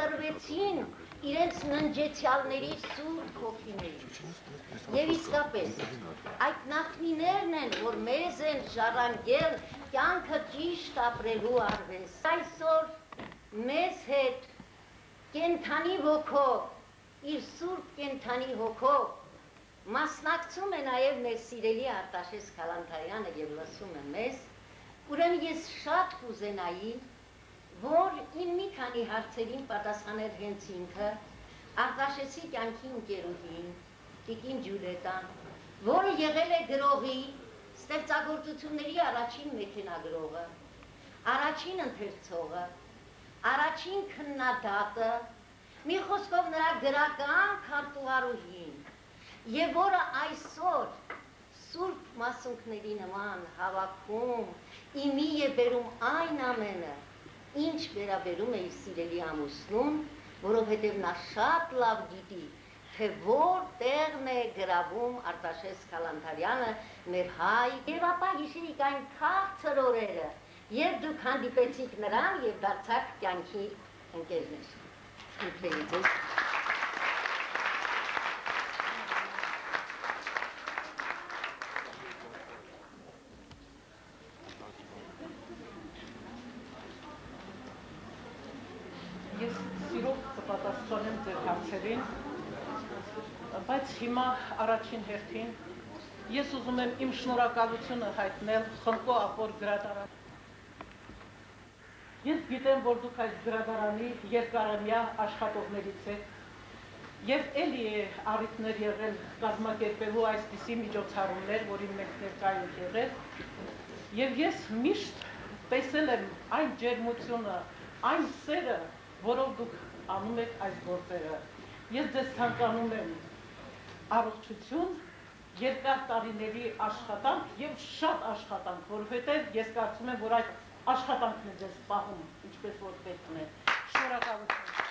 տրվեցին իրենց ննջեցյալների սուրբ հոգիներից։ Եվ իսկապես, այդ նախնիներն են, որ մեզ են ժառանգել կյանքը ճիշտ ապրելու արվեստ։ Այսօր մեզ հետ կենդանի ոգով, իր սուրբ կենդանի հոգով մասնակցում է նաև մեր սիրելի Արտաշես Քալանթարյանը եւ լսում է մեզ, ուրեմն ես շատ կուզենայի, որ իմ մի քանի հարցերին պատասխաներ հենց ինքը, Արտաշեսի կյանքի ընկերուհին, Տիկին Ջուլիետան, որը եղել է գրողի, ստեղծագործությունների առաջին մեքենագրողը, առաջին ընթերցողը, առաջին քննադատը, մի խոսքով նրա գրական քարտուղարուհին, եւ որը այսօր սուրբ մասունքների նման հավաքում, իմի է բերում այն ամենը, ինչ վերաբերում է իր սիրելի ամուսնուն, որովհետև նա շատ լավ գիտի, թե որ տեղն է գրավում Արտաշես Քալանթարյանը, մեր հայ, եւ ապա հիշեցիք այն քաղցր օրերը, երբ դուք հանդիպեցիք նրան եւ դարձաք կյանքի ընկերներ։ Ես սիրով կպատասխանեմ ձեր հարցերին, բայց հիմա առաջին հերթին ես ուզում եմ իմ շնորհակալությունը հայտնել Խնկո Ապոր գրադարան։ Ես գիտեմ, որ դուք այս գրադարանի երկարամյա աշխատողներից եք եւ էլի է առիթներ եղել կազմակերպելու այսպիսի միջոցառումներ, որին մենք ներկայ ենք եղել, եւ ես միշտ տեսել եմ այն ջերմությունը, այն սերը, որով դուք անում եք այս գործերը։ Ես ձեզ ցանկանում եմ առողջություն, երկար տարիների աշխատանք եւ շատ աշխատանք, որովհետեւ ես կարծում եմ, որ այդ աշխատանքն է ձեզ պահում, ինչպես որ պետք է։ Շնորհակալություն։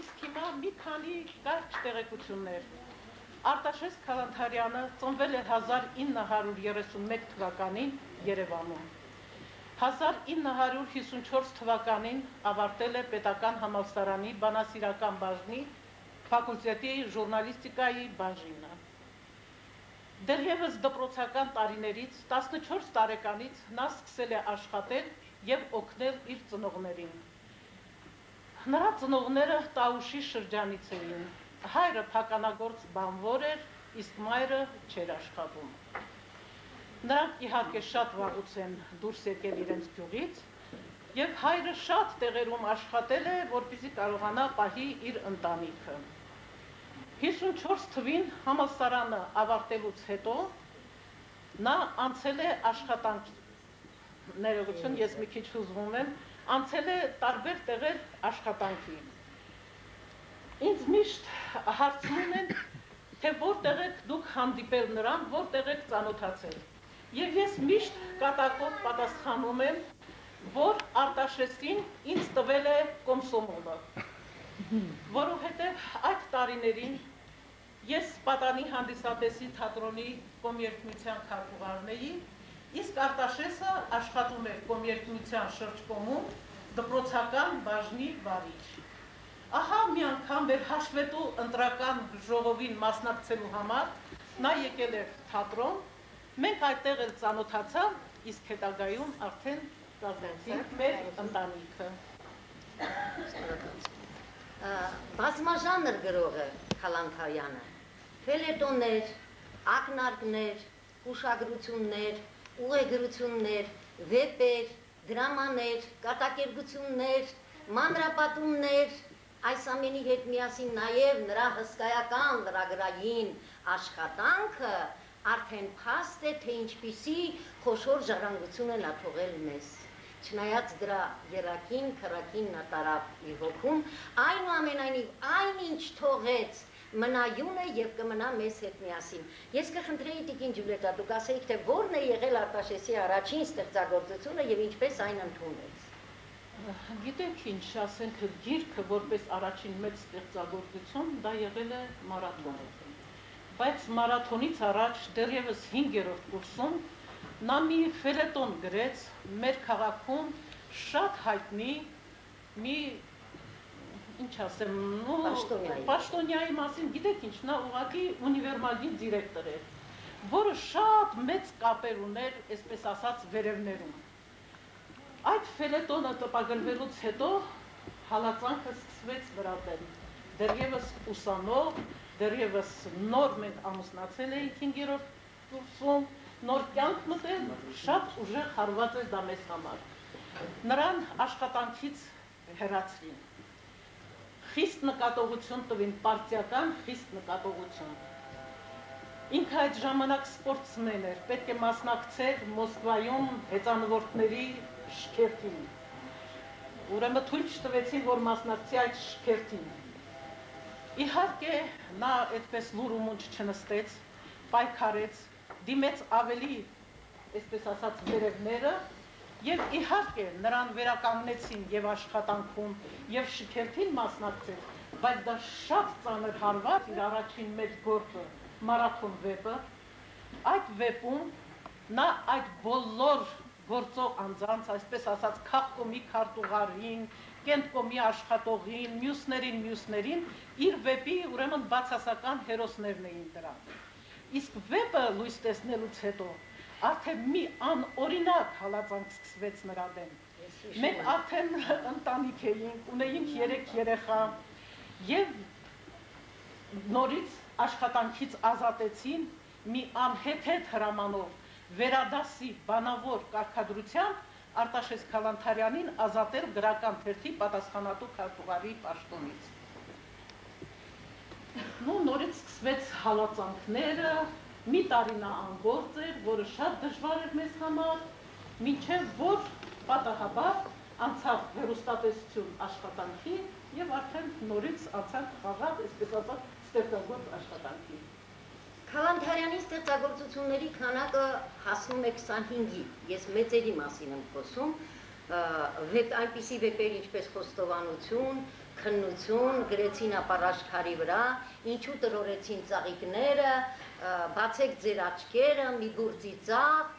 Իսկ հիմա մի քանի կարճ տեղեկություններ։ Արտաշես Քալանթարյանը ծնվել է 1931 թվականին Երևանում։ 1954 թվականին ավարտել է Պետական համալսարանի բանասիրական բաժնի ֆակուլտետի ժուրնալիստիկայի բաժինը։ Դեռևս դպրոցական տարիներից 14 տարեկանից նա սկսել է աշխատել եւ օգնել իր ծնողներին։ Նրա ծնողները Տաուշի շրջանից էին։ Հայրը փականագործ բանվոր էր, իսկ մայրը չէր աշխատում։ Նրանք իհարկե շատ վաղուց են դուրս եկել իրենց գյուղից, եւ հայրը շատ տեղերում աշխատել է, որպեսզի կարողանա պահի իր ընտանիքը։ 54 թվին համալսարանը ավարտելուց հետո նա անցել է աշխատանք, ներողություն, ես մի քիչ հուզվում եմ, անցել է տարբեր տեղեր աշխատանքի։ Ինձ միշտ հարցնում են, թե որտեղ եք դուք հանդիպել նրան, որտեղ եք ծանոթացել։ Եվ ես միշտ կատակով պատասխանում եմ, որ Արտաշեսին ինձ տվել է Կոմսոմոլը, որովհետև այդ տարիներին ես Պատանի հանդիսատեսի թատրոնի կոմերկմիության քարտուղարն էի, իսկ Արտաշեսը աշխատում էր կոմերկմիության շրջկոմում դպրոցական բաժնի վարիչ։ Ահա մի անգամ մեր հաշվետու ընտրական ժողովին մասնակցելու համար նա եկել էր թատրոն, մենք այդտեղ էլ ծանոթացանք, իսկ հետագայում արդեն կազմեցինք մեր ընտանիքը։ Բազմաժանր գրող է Քալանթարյանը, ֆելետոններ, ակնարկներ, հուշագրություններ, ուղեգրություններ, վեպեր, դրամաներ, կատակերգություններ, մանրապատումներ, այս ամենի հետ միասին նաև նրա հսկայական լրագրային աշխատանքը արդեն փաստ է, թե ինչպիսի խոշոր ժառանգություն է նա թողել մեզ։ Չնայած դրա երակին, քրակին նա տարավ իր հոգում, այնուամենայնիվ այնինչ թողեց մնայուն է եւ կմնա մեզ հետ միասին։ Ես կխնդրեի Տիկին Ջուլիետա, դուք ասեիք, թե ո՞րն է եղել Արտաշեսի առաջին ստեղծագործությունը եւ ինչպես այն ընդունեց։ Գիտեք ինչ, ասենք գիրքը որպես առաջին մեծ ստեղծագործություն, դա եղել է մարաթոնը։ Բայց մարաթոնից առաջ դեռևս 5-րդ կուրսում Նա մի ֆելետոն գրեց մեր քաղաքում շատ հայտնի մի ինչ ասեմ, պաշտոնյայի մասին, գիտեք ինչ, նա ուղղակի ունիվերմագի դիրեկտոր էր, որը շատ մեծ կապեր ուներ, այսպես ասած, վերևներում։ Այդ ֆելետոնը տպագրվելուց հետո հալածանքը սկսվեց նրա դեմ։ Դեռևս ուսանող, դեռևս նոր մենք ամուսնացել էինք 5-րդ կուրսում, նոր կյանք մտել, շատ ուժեղ հարված էր դա մեզ համար։ Նրան աշխատանքից հեռացրին։ Խիստ նկատողություն տվին, պարտիական խիստ նկատողություն։ Ինքը այդ ժամանակ սպորտսմեն էր, պետք է մասնակցեր Մոսկվայում հեծանվորդների շքերթին։ Ուրեմն թույլ չտվեցին, որ մասնակցի այդ շքերթին։ Իհարկե, նա այդպես լուր ու մունջ չնստեց, պայքարեց, դիմեց ավելի, այսպես ասած, վերևները, եւ իհարկե նրան վերականգնեցին եւ աշխատանքում, եւ շքերթին մասնակցեց, բայց դա շատ ծանր հարված իր առաջին մեծ գործը, մարաթոն վեպը, այդ վեպում նա այդ բոլոր գործող անձանց, այսպես ասած, քաղկոմի քարտուղարին, կենտկոմի աշխատողին, մյուսներին, իր վեպի ուրեմն բացասական հերոսներն էին դրան։ Իսկ վեպը լույս տեսնելուց հետո արդեն մի անօրինակ հալածանք սկսվեց նրա դեմ։ Մենք արդեն ընտանիք էինք, ունեինք 3 երեխա եւ նորից աշխատանքից ազատեցին մի անհեթեթ հրամանով վերադասի բանավոր կարգադրությամբ Արտաշես Քալանթարյանին ազատել գրական թերթի պատասխանատու քարտուղարի պաշտոնից։ Նորից սկսվեց հալածանքները, մի տարի նա անգործ էր, որը շատ դժվար էր մեզ համար, մինչև որ պատահաբար անցավ հեռուստատեսություն աշխատանքի եւ արդեն նորից անցանք խաղաղ, այսպես ասած, ստեղծագործ աշխատանքի։ Քալանթարյանի ստեղծագործությունների քանակը հասնում է 25-ի, ես մեծերի մասին եմ խոսում, այնպիսի վեպեր ինչպես խոստովանություն, քննություն, գրեցին ապառաշքարի վրա, ինչու տրորեցին ծաղիկները, բացեք ձեր աչքերը, մի բուրձի ծաղ,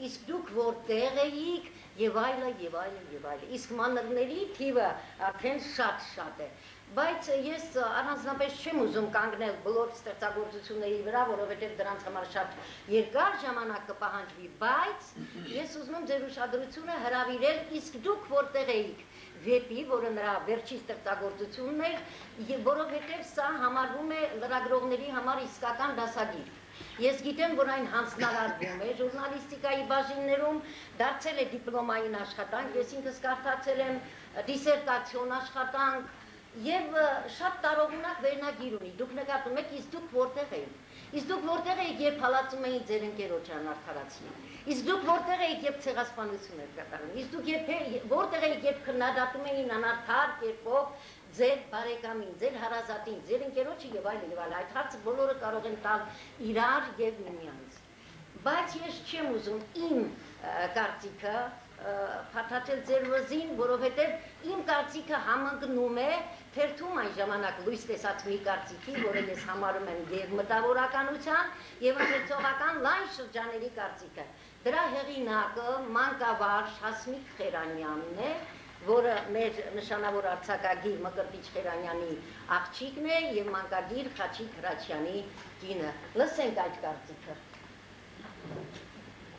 իսկ դուք որտեղ էիք, եւ այլն, իսկ մանրների թիվը արդեն շատ է։ Բայց ես առանձնապես չեմ ուզում կանգնել բոլոր ստեղծագործությունների վրա, որովհետև դրանց համար շատ երկար ժամանակ կպահանջվի, բայց ես ուզում եմ ձեր ուշադրությունը հրավիրել, իսկ դուք որտեղ էիք վեպի, որը նրա վերջի ստեղծագործությունն էր, որովհետև սա համարվում է լրագրողների համար իսկական դասագիր։ Ես գիտեմ, որ այն հանձնարարվում է ժուրնալիստիկայի բաժիններում, դարձել է դիպլոմային աշխատանք, ես ինքս կարդացել եմ դիսերտացիոն աշխատանք, եւ շատ տարողունակ վերնագիր ունի, դուք նկատում եք, իսկ դուք որտեղ էիք, իսկ դուք որտեղ էիք, երբ հալածում էին ձեր ընկերոջը անարդարացին, իսկ դուք որտեղ էիք, երբ ցեղասպանություն էր կատարում, իսկ դուք որտեղ էիք, երբ քննադատում էին անարդար կերպով ձեր բարեկամին, ձեր հարազատին, ձեր ընկերոջը եւ այլն, այդ հարցը բոլորը կարող են տալ իրար եւ միմյանց։ Բայց ես չեմ ուզում իմ կարծիքը փաթաթել ձեր վզին, որովհետև իմ կարծիքը համընկնում է թերթում այն ժամանակ լույս տեսած մի կարծիքի, որը ես համարում եմ եւ մտավորականության եւ ընթերցողական լայն շրջաների կարծիքը։ Դրա հեղինակը մանկավարժ Հասմիկ Խերանյանն է, որը մեր նշանավոր արձակագիր Մկրտիչ Խերանյանի աղջիկն է եւ մանկագիր Խաչիկ Հրաչյանի կինը։ Լսենք այդ կարծիքը։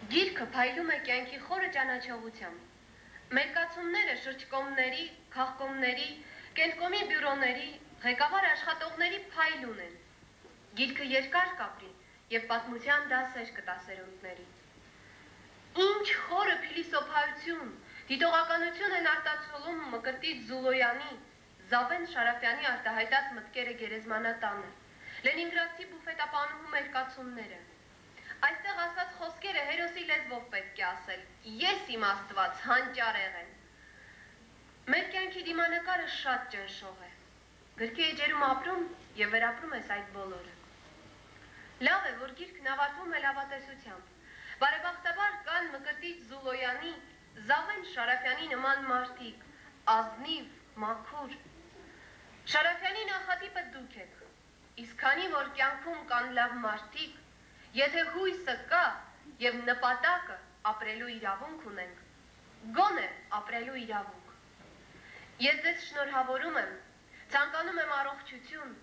Գիրքը փայլում է կյանքի խորը ճանաչողությամբ։ Մերկացումները շրջկոմների, քաղկոմների, կենտկոմի բյուրոների, ղեկավար աշխատողների փայլուն են։ Գիրքը երկար կապրի եւ պատմության դասեր կտա սերունդների։ Ինչ խորը փիլիսոփայություն, դիտողականություն են արտացոլում Մկրտիչ Զուլոյանի, Զավեն Շարաֆյանի արտահայտած մտքերը գերեզմանատանը, Լենինգրադցի բուֆետապանուհու մերկացումները։ Այստեղ ասած խոսքերը հերոսի լեզվով պետք է ասել, ես իմ Աստված հանճարեղ եմ։ Մեր կյանքի դիմանկարը շատ ճնշող է, գրքի էջերում ապրում և վերապրում ես այդ բոլորը։ Լավ է, որ գիրքն ավարտվում է լավատեսությամբ, բարեբախտաբար կան Մկրտիչ Զուլոյանի, Զավեն Շարաֆյանի նման մարդիկ, ազնիվ, մաքուր։ Շարաֆյանի նախատիպը դուք եք, իսկ քանի որ կյանքում կան լավ մարդիկ, եթե հույսը կա, եւ նպատակը ապրելու իրավունք ունենք, գոնե ապրելու իրավունք։ Ես ձեզ շնորհավորում եմ, ցանկանում եմ առողջություն,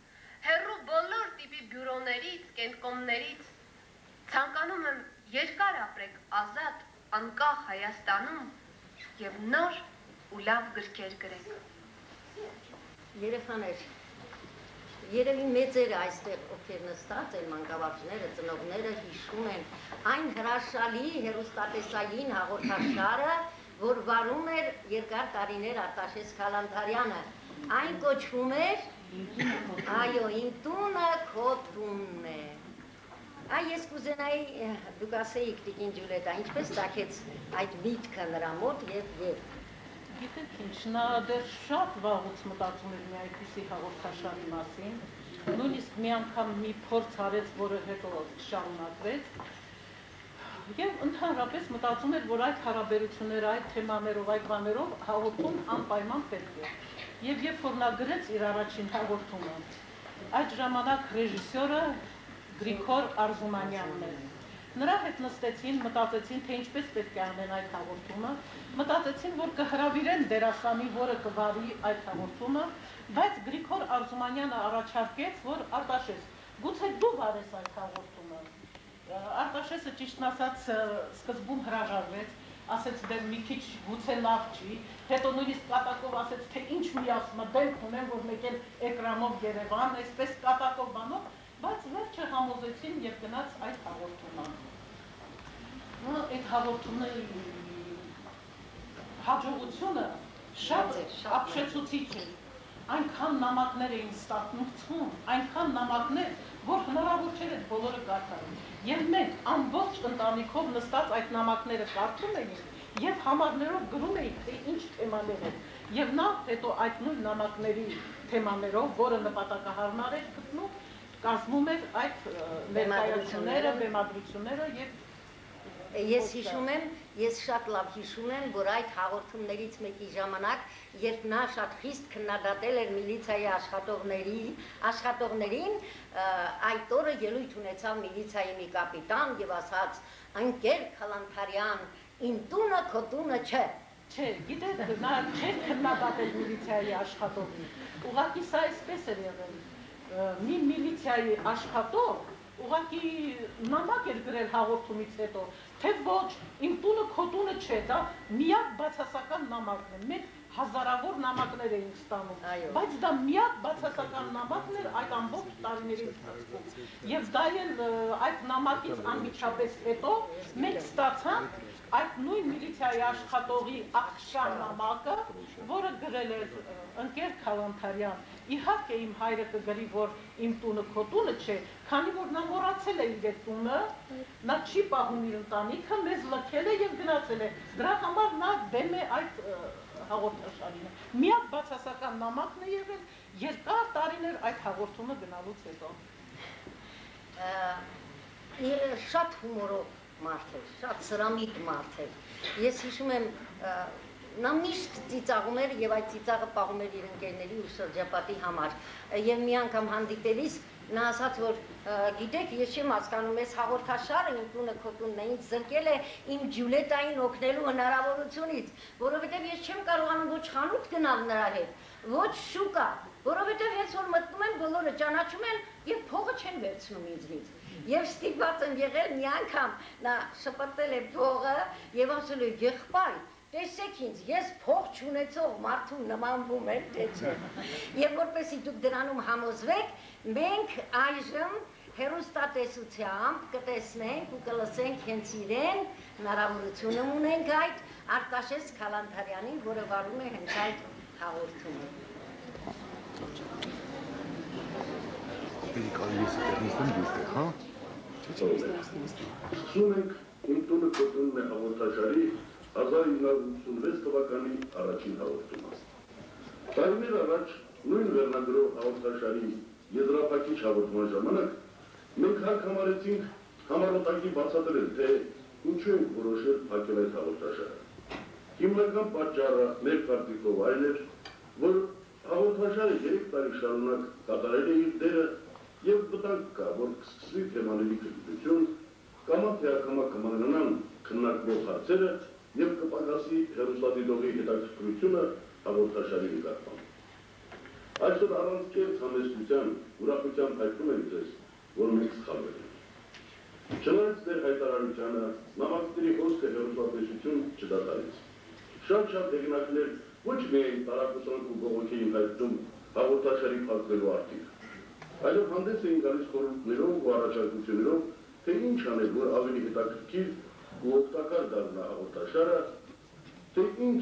հեռու բոլոր տիպի բյուրոներից, կենտկոմներից, ցանկանում եմ երկար ապրեք ազատ, անկախ Հայաստանում եւ նոր ու լավ գրքեր գրեք։ Երեխաներ, երևի մեծերը այստեղ ովքեր նստած են, մանկավարժները, ծնողները հիշում են այն հրաշալի հեռուստատեսային հաղորդաշարը, որ վարում էր երկար տարիներ Արտաշես Քալանթարյանը։ Այն կոչվում էր այո, իմ տունը քո տունն է։ Ես կուզենայի դուք ասեիք Տիկին Ջուլետա, ինչպես ծագեց այդ միտքը նրա մոտ եւ Գիտեք ինչ, նա դեռ շատ վաղուց մտածում էր մի այդպիսի հաղորդաշարի մասին, նույնիսկ մի անգամ մի փորձ արեց, որը հետո շարունակվեց, եւ ընդհանրապես մտածում էր, որ այդ հարաբերությունները, այդ թեմաներով, այդ բաներով հաղորդում անպայման պետք է։ Եվ երբ որ նա գրեց իր առաջին հաղորդումը, այդ ժամանակ ռեժիսորը Գրիգոր Արզումանյանն էր։ Նրա հետ նստեցին, մտածեցին, թե ինչպես պետք է անեն այդ հաղորդումը, մտածեցին, որ կհրավիրեն դերասանի, որը կվարի այդ հաղորդումը, բայց Գրիգոր Արզումանյանը առաջարկեց, որ Արտաշես, գուցե դու վարես այդ հաղորդումը։ Արտաշեսը ճիշտն ասած սկզբում հրաժարվեց, ասեց դեռ մի քիչ գուցե լավ չի, հետո նույնիսկ կատակով ասեց, թե ինչ միասնա դեմք ունեմ, որ մեկ էլ էկրանով Երևան, այսպես կատակով բանով, բայց վերջը համոզեցին եւ գնաց այդ հաղորդումը։ Այդ հաղորդումը հաջողությունը շատ ապշեցուցիչ էր։ Այնքան նամակներ էին ստացվում, այնքան նամակներ, որ հնարավոր չէր այդ բոլորը կարդալ։ Եվ մենք ամբողջ ընտանիքով նստած այդ նամակները կարդում էինք եւ համարներով գրում էինք, թե ինչ թեմաներ են։ Եվ նա հետո այդ նույն նամակների թեմաներով, որը նպատակահարմար էր գտնում, կազմում էր այդ ներկայացումները, բեմադրությունները եւ Ես հիշում եմ, ես շատ լավ հիշում եմ, որ այդ հաղորդումներից մեկի ժամանակ, երբ նա շատ խիստ քննադատել էր միլիցիայի աշխատողներին, այդ օրը ելույթ ունեցավ միլիցիայի մի կապիտան եւ ասաց. «Ընկեր Քալանթարյան, իմ տունը քո տունը չէ»։ Չէ, գիտեք, նա չէր քննադատել միլիցիայի աշխատողին։ Ուղղակի սա այսպես էր եղել։ Մի միլիցիայի աշխատող ուղղակի նամակ էր գրել հաղորդումից հետո, թե ոչ, իմ տունը քո տունը չէ, դա միակ բացասական նամակն է, մենք հազարավոր նամակներ էինք ստանում, բայց դա միակ բացասական նամակն էր այդ ամբողջ տարիների ընթացքում, եւ դա էլ այդ նամակից անմիջապես հետո մենք ստացանք այդ նույն միլիցիայի աշխատողի աղքշան նամակը, որը գրել էր ընկեր Քալանթարյան, իհարկե իմ հայրը կգրի, որ իմ տունը քո տունը չէ, քանի որ նա մոռացել է իր տունը, նա չի պահում իր ընտանիքը, մեզ լքել է եւ գնացել է։ Դրա համար նա դեմ է այդ հաղորդաշարին։ Միակ բացասական նամակն է եղել երկար տարիներ այդ հաղորդումը գնալուց հետո։ Շատ հումորով մարդ էր, շատ սրամիտ մարդ էր։ Ես հիշում եմ, նա միշտ ծիծաղում էր եւ այդ ծիծաղը պահում էր իր ընկերների ու շրջապատի համար։ Եվ մի անգամ հանդիպելիս նա ասաց, որ գիտեք, ես չեմ հասկանում, ես հաղորդաշարը իմ տունը քո տունն է, ինձ զրկել է իմ Ջուլետային օգնելու հնարավորությունից, որովհետեւ ես չեմ կարողանում ոչ խանութ գնալ նրա հետ, ոչ շուկա, որովհետեւ հենց որ մտնում են, բոլորը ճանաչում են եւ փողը չեն վերցնում ինձնից։ Եվ ստիպված եմ եղել մի անգամ նա շպրտել է փողը եւ ասել է եղբայր, տեսեք ինձ, ես փող չունեցող մարդու նմանվում եմ, թե չէ։ Եվ որպեսզի դուք դրանում համոզվեք, մենք այժմ հեռուստատեսությամբ կտեսնենք ու կլսենք հենց իրեն, հնարավորություն ունենք այդ Արտաշես Քալանթարյանին, որը վարում է հենց այդ հաղորդումը։ Հիշում ենք իմ տունը քո տունն է հաղորդաշարի 1986 թվականի առաջին հաղորդումը։ Տարիներ առաջ նույն վերնագրով հաղորդաշարի եզրափակիչ հաղորդման ժամանակ մենք հարկ համարեցինք համառոտակի բացատրել, թե ինչու ենք որոշել փակել այդ հաղորդաշարը։ Հիմնական պատճառը մեր կարծիքով այն էր, որ հաղորդաշարը 3 տարի շարունակ կատարել է իր դերը եւ վտանգ կա, որ կսկսվի թեմաների քննություն, կամա թե ակամա կմնա քննարկվող հարցերը եւ կպակասի հեռուստադիտողի հետաքրքրությունը հաղորդաշարի նկատմամբ։ Այսօր առանց կեղծ համեստության, ուրախությամբ հայտնում ենք ձեզ, որ մենք սխալվել ենք։ Չնայած դեր հայտարարությանը նամակների հոսքը հեռուստատեսություն չդադարեց։ Շատ հեղինակներ ոչ միայն տարակուսանք ու բողոքի էին հայտնում հաղորդաշարի փակվելու արդիվ, այլև հանդես էին գալիս խորհուրդներով ու առաջարկություններով, թե ինչ անել, որ ավելի հետաքրքիր ու օգտակար դառնա հաղորդաշարը, թե ինչ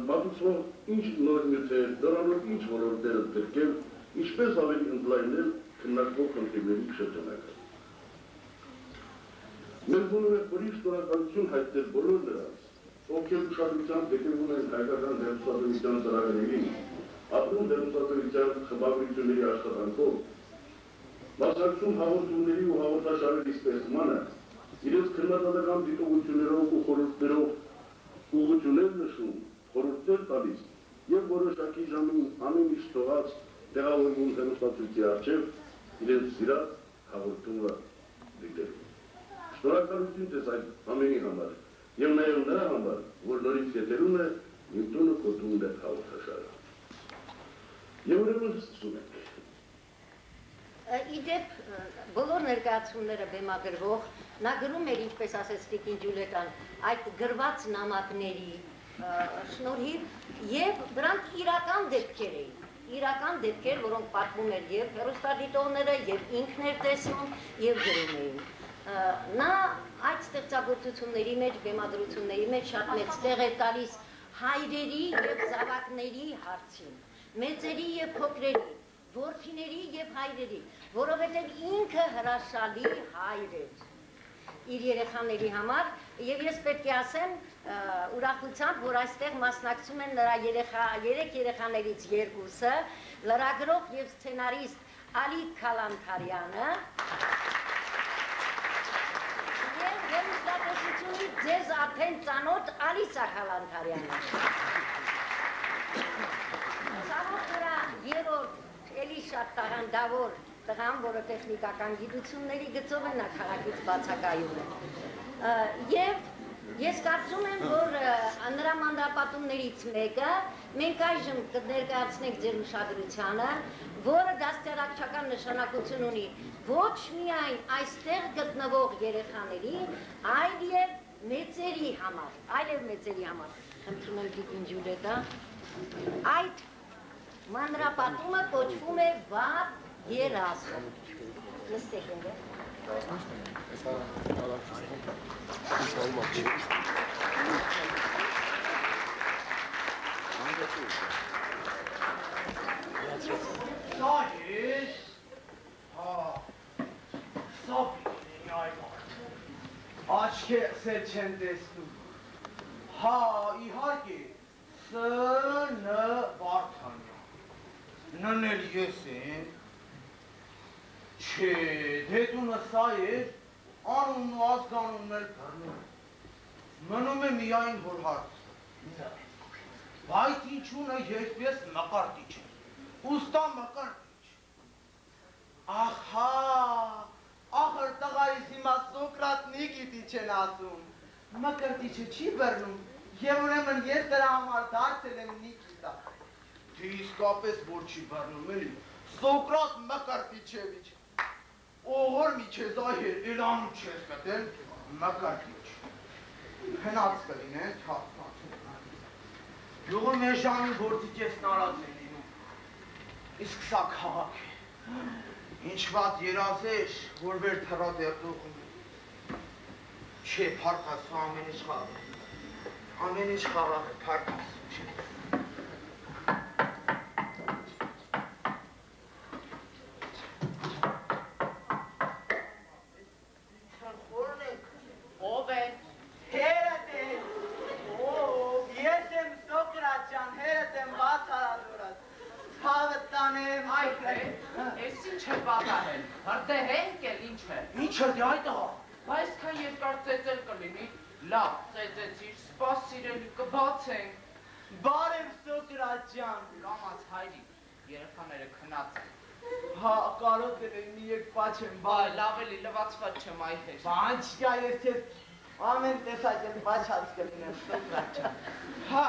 մատուցող, ինչ նոր նյութեր, դրանով ինչ ոլորտներ ընդգրկել, ինչպես ավելի ընդլայնել քննարկվող խնդիրների շրջանակը։ Մենք ուզում ենք որի շնորհակալություն հայտնել բոլոր նրանց, ովքեր ուշադրությամբ հետևում են հայկական հեռուստատեսության ծրագրերին, ապրում հեռուստատեսության խմբագրությունների աշխատանքով, մասնակցում հաղորդումների ու հաղորդաշարերի ստեղծմանը, իրենց քննադատական դիտողություններով ու խորհուրդներով ուղղություններ նշում, խորհուրդներ տալիս եւ որոշակի ժամին ամեն ինչ թողած տեղավորվում հեռուստացույցի առջև իրենց սիրած հաղորդումը դիտելու։ Շնորհակալություն ձեզ այդ ամենի համար եւ նաեւ նրա համար, որ նորից եթերում է «Իմ տունը քո տունն է» հաղորդաշարը։ Եվ ուրեմն սկսում ենք։ Իդեպ բոլոր ներկայացումները բեմադրվող նա գրում էր, ինչպես ասեց Տիկին Ջուլիետան, այդ գրված նամակների շնորհիվ եւ դրանք իրական դեպքեր էին, իրական դեպքեր, որոնք պատմում էր եւ հեռուստադիտողները եւ ինքն էր տեսնում եւ գրում էին։ Նա այդ ստեղծագործությունների մեջ, բեմադրությունների մեջ շատ մեծ տեղ է տալիս հայրերի եւ զավակների հարցին, մեծերի եւ փոքրերի, որդիների եւ հայրերի, որովհետեւ ինքը հրաշալի հայր էր իր երեխաների համար եւ ես պետք է ասեմ ուրախությամբ, որ այստեղ մասնակցում են նրա երեք երեխաներից երկուսը, լրագրող եւ սցենարիստ Ալի Քալանթարյանը եւ հեռուստատեսությունի ձեզ արդեն ծանոթ Ալիսա Քալանթարյանը։ Ցավոք նրա երրորդ էլի շատ տաղանդավոր տղան, որը տեխնիկական գիտությունների գծով է, նա քաղաքից բացակայում է։ Եվ ես կարծում եմ, որ նրա մանրապատումներից մեկը մենք այժմ կներկայացնենք ձեր ուշադրությանը, որը դաստիարակչական նշանակություն ունի ոչ միայն այստեղ գտնվող երեխաների, այլև մեծերի համար, խնդրում եմ Տիկին Ջուլիետա, այդ մանրապատումը կոչվում է վատ երազը։ Նստեք ենք է։ Սայիս, սապիկին այ մարդ, աչքերս էլ չեն տեսնում, իհարկե, Ս.Ն. Վարդանյան, ննել ես են, չէ, դետունը սա էր, անունն ու ազգանունն էլ բռնում, մնում է միայն որ հարց, բայց ինչունը երկպես մկարտիչ է, ուստա մկարտիչ, ախր տղայիս հիմա Սոկրատնի գիտի չեն ասում, մկարտիչը չի բռնում, և ուրեմն ես դրա համար դարձել եմ Նիկիտա, թե իսկապես որ չի բռնում էլի, Սոկրատ Մկարտիչևիչ, օղոր մի չեզ այր, էլանու չես կտել, Մկարտիչ, հնաց կլինեն, յուղը մեր ժամին գործի կես նարած է լինում, իսկ սա քաղաք է, ինչ վատ երազ էր, որ վեր թրատ էր դողում, չէ պարկասու ամեն ինչ խաղ է, ամեն ինչ խաղաղ է, պարկասու չէ։ Ինչ է դե այդ աղա։ Բայց քան երկար ծեծել կլինի, լավ ծեծեցիր, սպասիրելի կբացենք։ Բարև Սոկրատ ջան։ Լամաց հայրիկ, երեխաները քնած են։ Հա, կարող է մի եկ պաչ եմ, Բայ, լավ էլի լվացված չեմ այ հետ։ Բան չկա ես ես Ամեն տեսակ էլ բաչած կլինեմ Սոկրատ ջան։ Հա,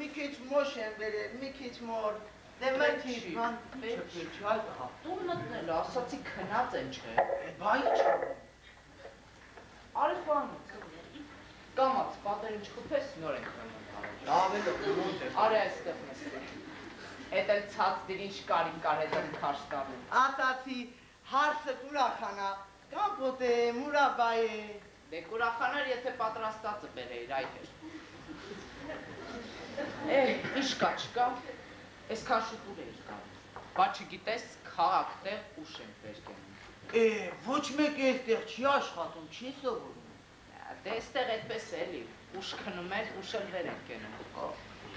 մի քիչ մոշ եմ բերել, մի քիչ մոր։ Դե մերքի, ման չփեչի այդ հա։ Դու մտնել, ասացի քնած են չէ։ Բայ չէ։ Արի խոհանոց։ Կամաց, պատերին չխփես, նոր ենք խմում։ Ավելի մոտ է։ Արի այստեղ նստի։ Էդ էլ ցած դիրին շկարին կար հետը քաշ տալու։ Ասացի հարսը կուրախանա, կամպոտ է, մուրաբայ է։ Դե կուրախաներ, եթե պատրաստածը բերեիր, այդ էր։ Ինչ կա, չկա, այսքան շուտ ուր էիր գալիս։ Բա չգիտես, քաղաք տեղ ուշ ենք վեր կենում։ Ոչ մեկ այստեղ չի աշխատում, չի սովորում։ Դե այստեղ այդպես էլի, ուշ քնում էր, ուշ էլ վեր ենք կենում։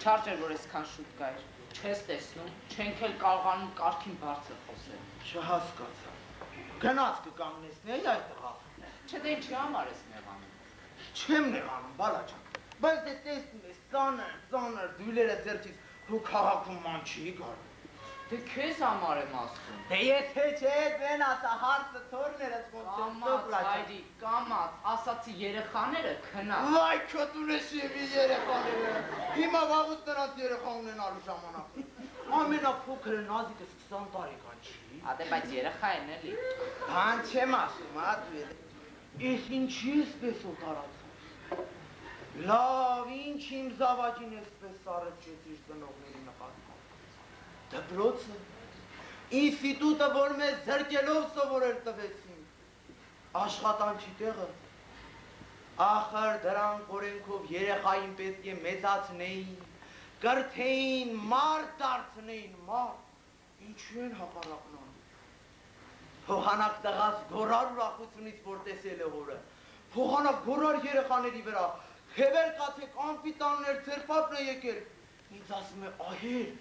Չարժ էր, որ այսքան շուտ գայր, չես տեսնում, չենք էլ կարողանում կարգին բարձր խոսել։ Չհասկացա։ Գնաց կկանգնեցնի այդտեղ։ Չէ դե ինչի համար ես նեղանում։ Չեմ նեղանում, բալա ջան, բայց դե տեսնում ես, ծանր դույլերը ձեռքից հու քաղաքում ման չի գարում։ Դե քեզ համար եմ ասում։ Դե եթե չէ, դեն ասա հարցը թորներս ոնց չեմ Կամաց, այրի, կամաց, ասացի երեխաները քնած։ Վայ քոտուն ես եվի երեխաները, հիմա վաղուց նրանց երեխա ունենալու ժամանակը։ Ամենափոքրը նազիկս 20 տարեկան չի։ Ադե բայց երեխա են էլի։ Բան չեմ ասում, ադու Ես ինչի եսպես ու տարածում։ Լավ, ինչ իմ զավակին եսպես սարեցեցիր ծնողների նկատմամբ։ Դպրոցը, ինստիտուտը, որ մեզ ձեռքելով սովորել տվեցին, աշխատանքի տեղը, ախր դրանք օրենքով երեխային պետք է մեծացնեին, կրթեին, մարդ դարձնեին, մարդ, ինչու են հակառակն անում։ Փոխանակ տղաս գորար ուրախությունից, որ տեսել է հորը, փոխանակ գորար երեխաների վրա, խևեր կացեք, անպիտաններ, ձերպապն է եկել, ինձ ասում է, ահեր,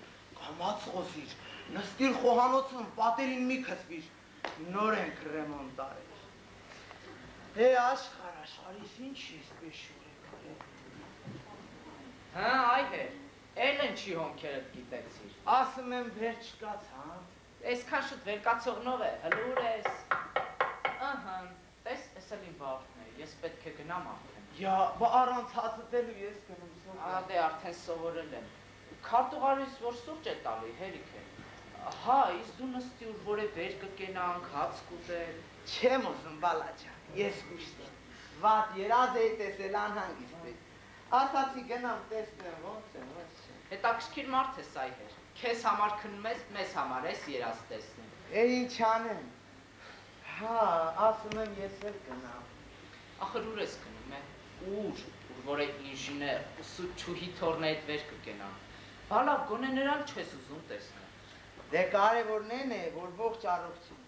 կամաց խոսիր, նստիր խոհանոցում, պատերին մի քսվիր, նոր ենք ռեմոնտ արել։ Աշխարհիս ինչ եսպես շուր եք արել։ Հա, այհեր, էլ են չի հոնքերդ գիտեցիր։ Ասում եմ վեր չկաց, հա։ Այսքան շուտ վերկացողնով է, հլուր ես։ Ահան, տես, ես էլ իմ վարդն է, ես պետք է գնամ արդեն։ Յա, բա առանց հացտելու ես գնում սովորել։ Ադե արդեն սովորել եմ։ Քարտուղարից որ սուրճ է տալի, հերիք է։ Հա, իս դու նստի ուր որ է վեր կկենանք, հաց կուտել։ Չեմ ուզում, բալա ջան, ես կուշտ եմ։ Վատ երազ էի տեսել անհանգիստ է։ Ասացի գնամ տեսնեմ, ոնց է, ոնց չէ։ Հետաքրքիր մարդ ես այհեր։ Քեզ համար քնում ես, մեզ համար ես երազ տեսնում։ Ինչ անեմ։ Հա, ասում եմ ես էլ գնամ։ Ախր ուր ես գնում է։ Ուր որ է ինժեներ, ուսուցչուհի թորն այդ վեր կկենան։ Բալավ, գոնե նրան չես ուզում տեսնել։ Դե կարևորն են է, որ ողջ առողջին։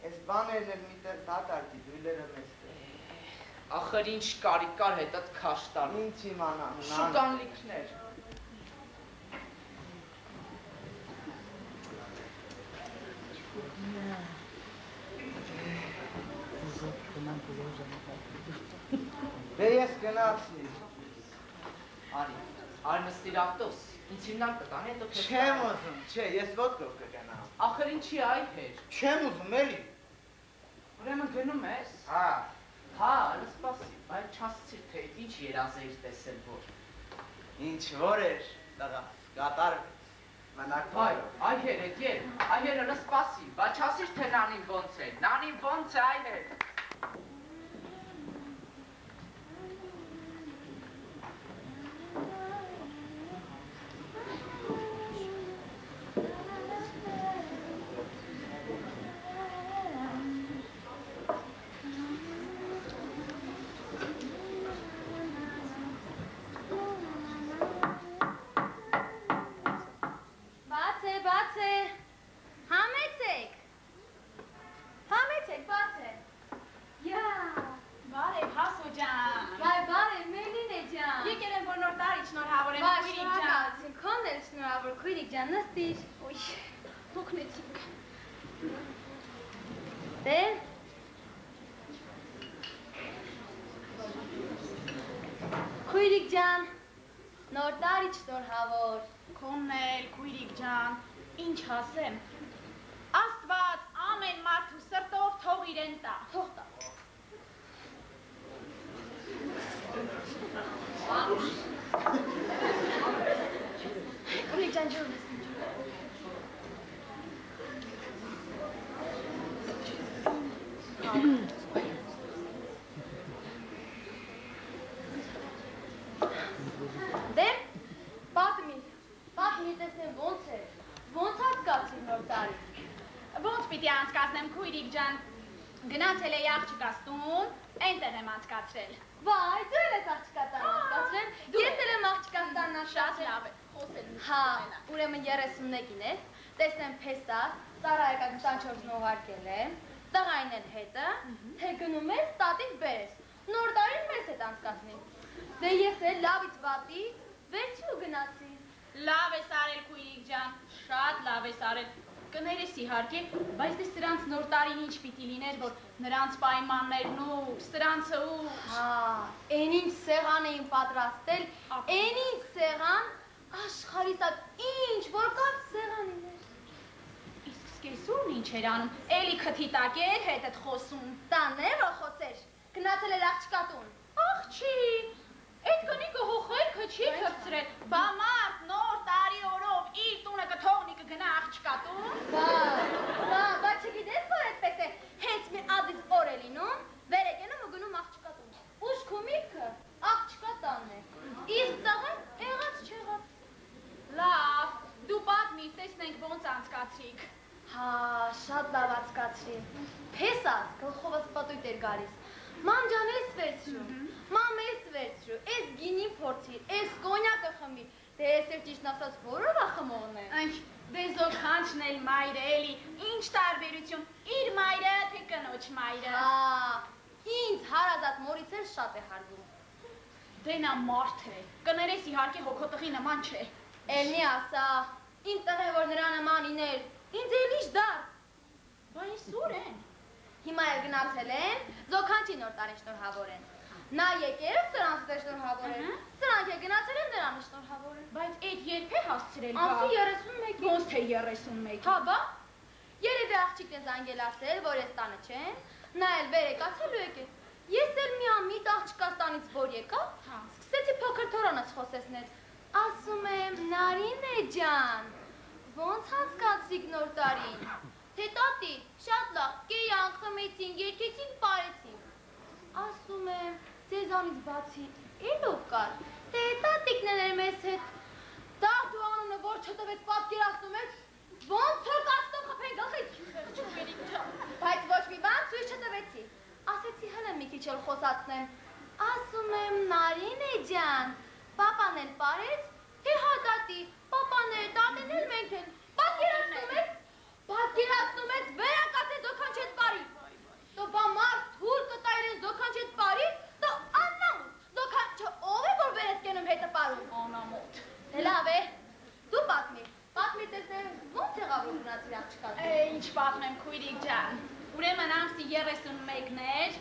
Այս բաներն էլ միտեղ դատարկի, դույլերը մեզ տեղ։ Ախր ինչ կարիք կար հետդ քաշ տալ։ Ինչ իմանամ, շուկան լիքներ։ Դե ես գնացի։ Արի նստիր ավտոս, ինձ հիմնան կտան, հետո քեզ Չեմ ուզում, չէ, ես ոտքով կգնամ։ Ախր ինչի այհեր։ Չեմ ուզում, էլի։ Ուրեմն գնում ես։ Հա, սպասի, բայց չասցիր թե ինչ երազ էիր տեսել որ։ Ինչ որ էր, տղաս, կատարվեց, մնակ Այ, այհեր էդ եր, այհերը սպասի, բայց չասիր թե նանին ոնց է, նանին ոնց է այհեր։ Քույրիկ ջան, նոր տարի շնորհավոր։ Քոնն էլ, քույրիկ ջան, ինչ ասեմ։ Աստված ամեն մարդու սրտով թող իրեն տա։ Թող տա։ Դե, պատմի տեսնեմ ոնց է, ոնց անցկացրի նոր տարի։ Ոնց պիտի անցկացնեմ քույրիկ ջան, գնացել էի աղջկաս տուն, այնտեղ եմ անցկացրել։ Վայ, դու էլ ես աղջկատան անցկացրել, ես էլ եմ աղջկատան Շատ լավ է, խոսել Հա, ուրեմն 31-ին է, տեսնեմ փեստած, ծառայակա 24-ն ուղարկել եմ, տղային էլ հետը, թե գնում ես տատիկ բերես, նոր տարին մեզ հետ անցկացնի։ Դե ես էլ լավից վատից վերջի ու գնացի։ Լավ ես արել քույրիկ ջան, շատ լավ ես արել։ Կներես իհարկե, բայց դե սրանց նոր տարին ինչ պիտի լիներ, որ նրանց պայմաններն ու սրանցը ու… Հա, են ինչ սեղան էին պատրաստել, են ինչ սեղան, աշխարհից ինչ որ կար սեղանին էր։ Իսկ սկեսուրն ինչ էր անում, էլի քթի տակ էր հետդ խոսում։ Տան է որ խոսեր, գնացել էր աղջկատուն։ Աղջի, այդ կնիկը հոխելքը չի թրծրել, բա մարդ նոր տարի օրով իր տունը կթողնի կգնա աղջկատուն։ Բա չգիտես որ այդպես է, հենց մի ազից օր է լինում, վեր է կենում ու գնում աղջկատուն։ Ուշք ու միտքը աղջկատանն է, իսկ տղան եղած չեղած։ Լավ, դու պատմիր, տեսնենք ոնց անցկացրիք։ Հա, շատ լավ անցկացրի։ Փեսած գլխովս պատույտ էր գալիս։ Մամ ջան, ես վերցրու, մամ ես վերցրու, ես գինին փորձի, ես կոնյակը խմի, դե ես էլ ճիշտ ասած որով ա խմողն է։ Դե զոքանչն էլ մայրը էլի, ինչ տարբերություն, իր մայրը, թե կնոջ մայրը։ Հա, ինձ հարազատ մորից էլ շատ է հարգում։ Դե նա մարդ է, կներես իհարկե հոգոտղի նման չէ։ Էլնի ասա, իմ տղեն որ նրա նման իներ, ինձ էլ իշ դար։ Բա ես ուր են։ Հիմա էլ գնացել են, զոքանչի նոր տարին շնորհավորեն։ Նա եկել ու սրանց դե շնորհավորեն, սրանք է գնացել են նրան շնորհավորեն։ Բայց այդ երբ է հասցրել գա։ Անցի 31-ին։ Ոնց թե 31-ին։ Հա բա, երևի աղջիկն է զանգել ասել, որ ես տանը չեն, նա էլ վեր եկացել ու եկել։ Ես էլ մի ամիտ աղջկաս տանից որ եկա, սկսեցի փոքր թորանս խոսեցնել, ասում եմ Նարինե ջան, ոնց անցկացրիք նոր տարին, թե տատի, շատ լավ, կերանք, խմեցինք, երգեցինք, պարեցինք, ասում եմ, ձեզանից բացի էլով կար, թե տատիկն էր մեզ հետ, դաղ դու անունը որ չտվեց պատկերացնում ես, ոնց որ կաստով խփեն գլխից, բայց ոչ մի բան ցույց չտվեցի, ասեցի հլը մի քիչ էլ խոսացնեմ, ասում եմ Նարինե ջան, պապան էլ պարեց, թե հա տատի, պապան էլ, տատեն էլ մենք էլ, պատկերացնում ես վերակացե զոքանչ հետ պարի, դո բա մարդ թուր կտա իրեն զոքանչ հետ պարի, դո աննամուտ, զոքանչը ով է որ վեր ես կենում հետը պարում, անամոտ, դե լավ է, դու պատմի տեսնեմ ոնց եղավ որ գնացիր աղջկատուն։ Ինչ պատմեմ քույրիկ ջան, ուրեմն ամսի 31-ն էր,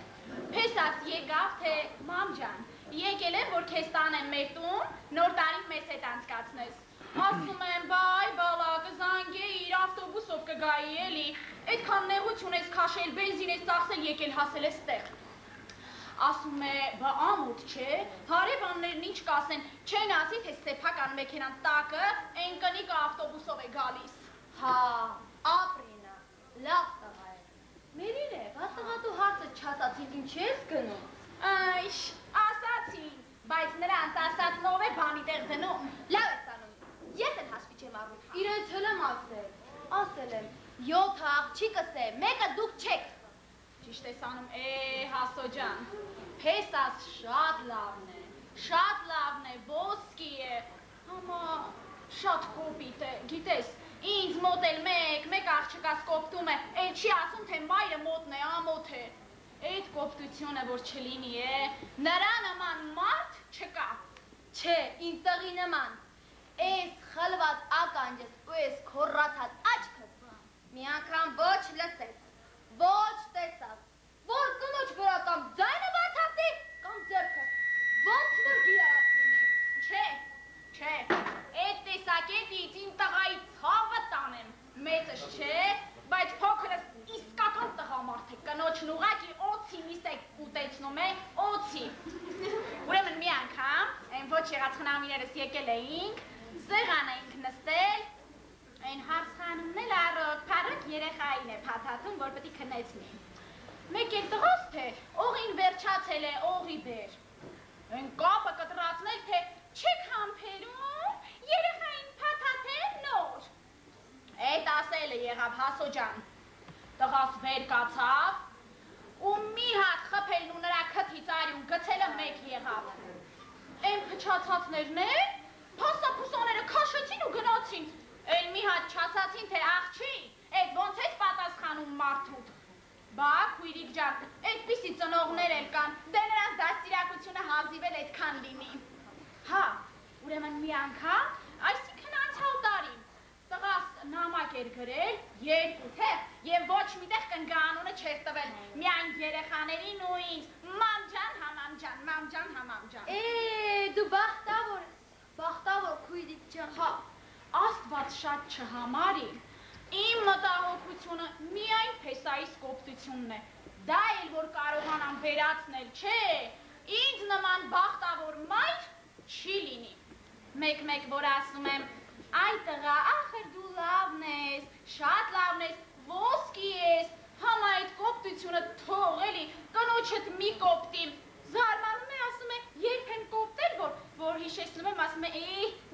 փեսած եկավ թե մամ ջան, եկել եմ որ քեզ տանեմ մեր տուն, նոր տարին մեզ հետ անցկացնես։ Ասում եմ, բայ բալա, կզանգեիր, ավտոբուսով կգայի էլի, այդքան նեղություն ես քաշել, բենզին ես ծախսել, եկել հասել ես տեղ։ Ասում է, բա ամոթ չէ, հարևաններն ինչ կասեն, չեն ասի, թե սեփական մեքենան տակը, այն կնիկը ավտոբուսով է գալիս։ Հա, ապրինա, լավ տղա է։ Մերին է, բա տղա դու հարցը չասացին, ինչ ես գնում։ Այշ, ասացին, բայց նրանց ասածնով է բանի տեղ դնում։ Լավ ես անում, ես էլ հաշվի չեմ առնում, իրենց հել եմ ասել եմ, 7 աղջիկս է, մեկը դուք չեք։ Ճիշտ ես անում, հասո ջան, փեսած շատ լավն է, ոսկի է, համա շատ կոպիտ է, գիտես, ինձ մոտ էլ մեկ աղջկաս կոպտում է, էլ չի ասում, թե մայրը մոտն է, ամոթ է, այդ կոպտությունը որ չլինի է, նրա նման մարդ չկա։ Չէ, ինձ տղի նման, ես խլված ականջս ու ես քորացած աչքս, մի անգամ ոչ լսեց, ոչ տեսած, որ կնոջ վրա կամ ձայնը բացացի, կամ ձեռքը, ոնց որ գիրարած լինի։ Չէ, այդ տեսակետից իմ տղայի ցավը տանեմ, մեծս չէ, բայց փոքրս իսկական տղամարդ է, կնոջն ուղղակի օձի միսեք ուտեցնում է, օձի։ Ուրեմն մի անգամ, այն ոչ եղած խնամիներս եկել էինք, սեղան էինք նստել, այն հարցանումն էլ առոք, փառոք երեխային է փաթաթում, որ պետք է քնեցնի։ մեկ էլ տղաս թե օղին վերջացել է օղի բեր։ Են կապը կտրացնել թե չեք համբերում, երեխային փաթաթել նոր։ Էդ ասելը եղավ Հասո ջան, տղաս վեր կացավ ու մի հատ խփելն ու նրա քթից արյուն գցելը մեկ եղավ։ Են փչացածներն է, փաստափուսաները քաշեցին ու գնացին, էլ մի հատ չասացին թե աղջի, էդ ոնց ես պատասխանում մարդուդ։ Բա, քույրիկ ջան, այդպիսի ծնողներ էլ կան, դե նրանց դաստիարակությունը հազիվ էլ այդքան լինի։ Հա, ուրեմն մի անգամ, այսինքն անցյալ տարի, տղաս նամակ էր գրել, 2 թեղ, եւ ոչ միտեղ կնգանունը չէր տվել, միայն երեխաներին ու ինձ, մամջան, համամջան, մամջան, համամջան։ Դու բախտավոր ես, բախտավոր քույրիկ ջան։ Հա, Աստված շատ չհամարի։ Իմ մտահոգությունը միայն փեսայիս կոպտությունն է, դա էլ որ կարողանամ վերացնել, չէ, ինձ նման բախտավոր մայր չի լինի։ Մեկ որ ասում եմ, այ տղա, ախր դու լավն ես, շատ լավն ես, ոսկի ես, համա այդ կոպտությունը թող էլի, կնոջդ մի կոպտի, զարմանում է, ասում է, երբ են կոպտել, որ հիշեցնում եմ, ասում է,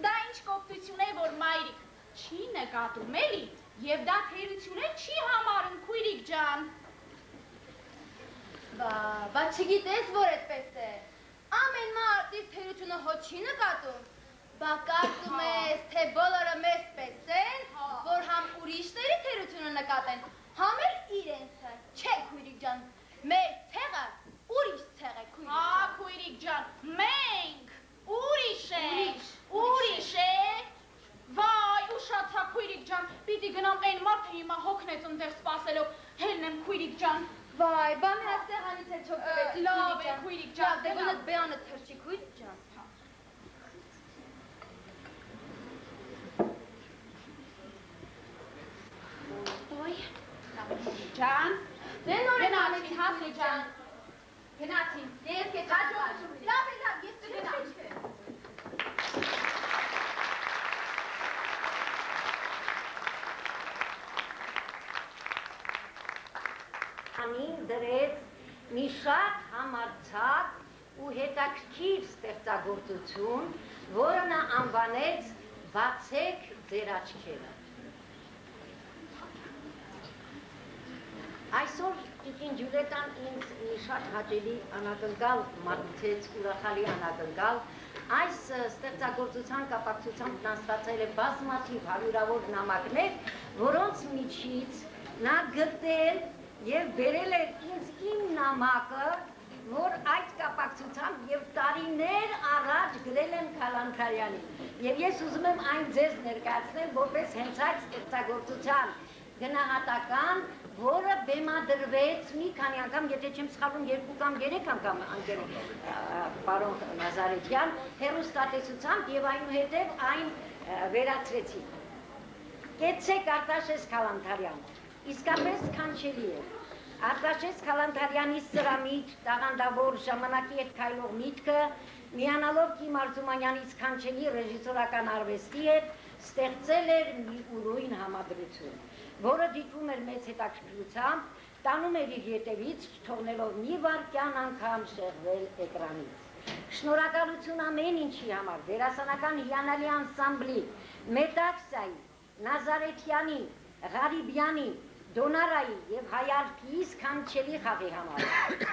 դա ինչ կոպտություն է, որ մայրիկ չի նկատում էլի, և դա թերություն էլ չի համարում, քույրիկ ջան։ Բա չգիտես, որ այդպես է, ամեն մարդից թերությունը հո չի նկատում, բա կարծում ես, թե բոլորը մեզ պես են, որ համ ուրիշների թերությունը նկատեն, համ էլ իրենցը, չէ քույրիկ ջան, մեր ցեղը ուրիշ ցեղ է քույրիկ ջան։ Հա քույրիկ ջան, մենք ուրիշ ենք, ուրիշ ենք։ Վայ, ուշացա քույրիկ ջան, պիտի գնամ այն մարդը հիմա հոգնեց ընդեղ սպասելով, հելնեմ քույրիկ ջան։ Վայ, բա մերա սեղանից էլ չօգտվեց, լավ է քույրիկ ջան, դե գնաց բեանը թրջի քույրիկ ջան։ Ոյ, ջան, դե նոր գնացին Հասո ջան, գնացին, ես քեզ հաջողություն, լավ է, ես կգնամ։ Անին դրեց մի շատ համարձակ ու հետաքրքիր ստեղծագործություն, որը նա անվանեց «Բացեք ձեր աչքերը»։ Այսօր տիկին Ջուլետան ինձ մի շատ հաճելի անակնկալ մատուցեց, ուրախալի անակնկալ, այս ստեղծագործության կապակցությամբ նա ստացել է բազմաթիվ հարյուրավոր նամակներ, որոնց միջից նա գտել և բերել էր ինձ իմ նամակը, որ այդ կապակցությամբ և տարիներ առաջ գրել եմ Քալանթարյանին։ Եվ ես ուզում եմ այն ձեզ ներկայացնել, որպես հենց այդ ստեղծագործության գնահատական, որը բեմադրվեց մի քանի անգամ, եթե չեմ սխալվում 2 կամ 3 անգամ պարոն Նազարեթյան, հեռուստատեսությամբ և այնուհետև այն վերացրեցի։ Կեցցեք Արտաշես Քալանթարյան, իսկապես կանչելի է։ Արտաշես Քալանթարյանի սրամիտ, տաղանդավոր ժամանակի հետ քայլող միտքը, միանալով Կիմ Արզումանյանի սքանչելի ռեժիսորական արվեստի հետ, ստեղծել էր մի ուրույն համադրություն, որը դիտվում էր մեծ հետաքրքրությամբ, տանում էր իր ետևից, չթողնելով մի վայրկյան անգամ շեղվել էկրանից։ Շնորհակալություն ամեն ինչի համար, դերասանական հիանալի անսամբլի, Մետաքսայի, Նազարեթյանի, Ղարիբյանի, Դոնարայի և Հայալփիի սքանչելի խաղի համար։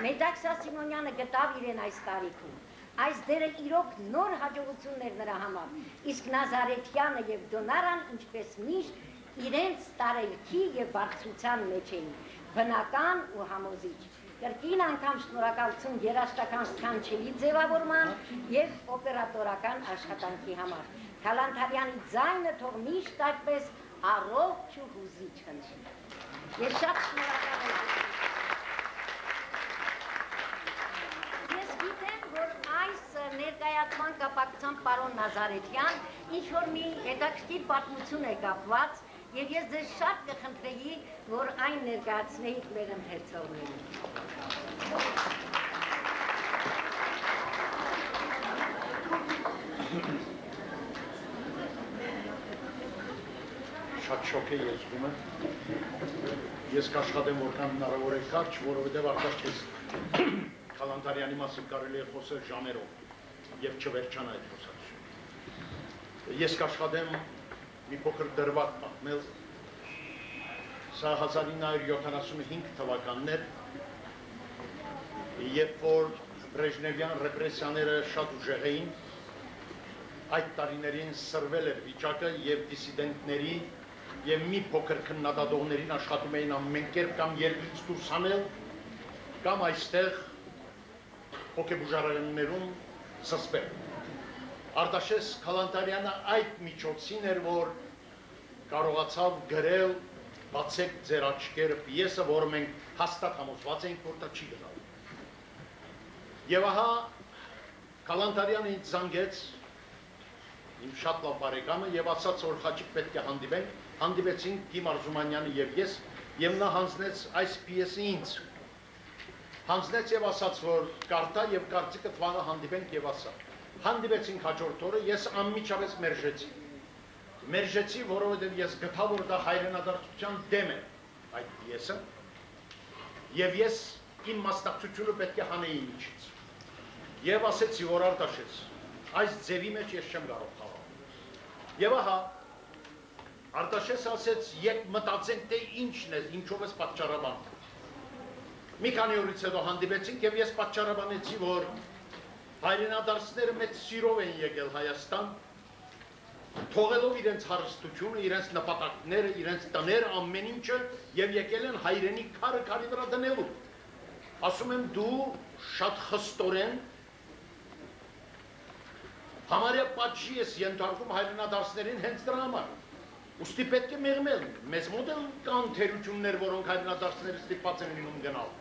Մետաքսա Սիմոնյանը գտավ իրեն այս տարիքում։ Այս դերը իրոք նոր հաջողություններ նրա համար, իսկ Նազարեթյանը և Դոնարան, ինչպես միշտ, իրենց տարելքի և բարձրության մեջ էին, բնական ու համոզիչ։ Կրկին անգամ շնորհակալություն երաժշտական սքանչելի ձևավորման և օպերատորական աշխատանքի համար։ Քալանթարյանի ձայնը թող միշտ այդպես առողջ ու հուզիչ հնչի։ Ես շատ շնորհակալ եմ։ Ես գիտեմ, որ այս ներկայացման կապակցությամբ պարոն Նազարեթյան ինչ-որ մի հետաքրքիր պատմություն է կապված, և ես ձեզ շատ կխնդրեի, որ այն ներկայացնեիք մեր ընթերցողներին։ շատ շոկ է ես զգում եմ։ Ես կաշխատեմ որքան հնարավոր է կարճ, որովհետև Արտաշես Քալանթարյանի մասին կարելի է խոսել ժամերով եւ չվերջանա այդ խոսակցությունը։ Ես կաշխատեմ մի փոքր դրվագ պատմել։ Սա 1975 թվականներ, երբ որ Բրեժնևյան ռեպրեսիաները շատ ուժեղ էին, այդ տարիներին սրվել էր վիճակը եւ դիսիդենտների եւ մի փոքր քննադատողներին աշխատում էին ամեն կերպ կամ երկրից դուրս հանել կամ այստեղ հոգեբուժարաններում սսպել։ Արտաշես Քալանթարյանը այդ միջոցին էր, որ կարողացավ գրել «Բացեք ձեր աչքերը» պիեսը, որը մենք հաստատ համոզված էինք, որ դա չի գնալ։ Եվ ահա Քալանթարյանը ինձ զանգեց, իմ շատ լավ բարեկամը, եւ ասաց, որ Խաչիկ պետք է հանդիպենք, հանդիպեցինք Գիմ Արզումանյանը եւ ես, եւ նա հանձնեց այս պիեսը ինձ։ Հանձնեց եւ ասաց, որ կարդա եւ կարծիքը թվանը հանդիպենք եւ ասա։ Հանդիպեցինք հաջորդ օրը, ես անմիջապես մերժեցի, որովհետեւ ես գտա, որ դա հայրենադարձության դեմ է այդ պիեսը, եւ ես իմ մասնակցությունը պետք է հանեի միջից։ Եվ ասեցի, որ Արտաշես, այս ձևի մեջ ես չեմ կարող խաղալ։ Եվ ահա, Արտաշես ասեց, եկ մտածենք, թե ինչն է, ինչով ես պատճառաբան։ Մի քանի օրից հետո հանդիպեցինք եւ ես պատճառաբանեցի, որ հայրենադարձները մեծ սիրով են եկել Հայաստան, թողելով իրենց հարստությունը, իրենց նպատակները, իրենց տները, ամեն ինչը եւ եկել են հայրենի քարը քարի վրա դնելու։ Ասում եմ, դու շատ խստորեն համարյա պատժի ես ենթարկում հայրենադարձներին հենց դրա համար։ Ուստի պետք է մեղմել, մեզ մոտ էլ կան թերություններ, որոնք հայրենադարձները ստիպված են լինում գնալ։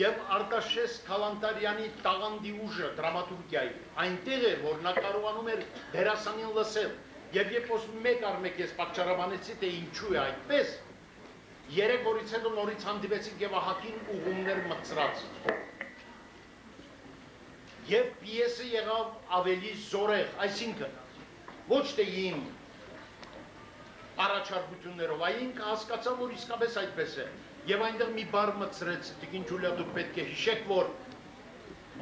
Եվ Արտաշես Քալանթարյանի տաղանդի ուժը դրամատուրգիայի այնտեղ էր, որ նա կարողանում էր դերասանին լսել։ Եվ երբ որ մեկ առ մեկ ես պատճառաբանեցի, թե ինչու է այդպես, 3 օրից հետո նորից հանդիպեցինք եւ ահագին ուղումներ մտցրած։ Եվ պիեսը եղավ ավելի զորեղ, այսինքն ոչ թե իմ առաջարկություններով, այլ ինքը հասկացավ, որ իսկապես այդպես է։ Եվ այնտեղ մի բառ մտցրեց, Տիկին Ջուլիա, դուք պետք է հիշեք, որ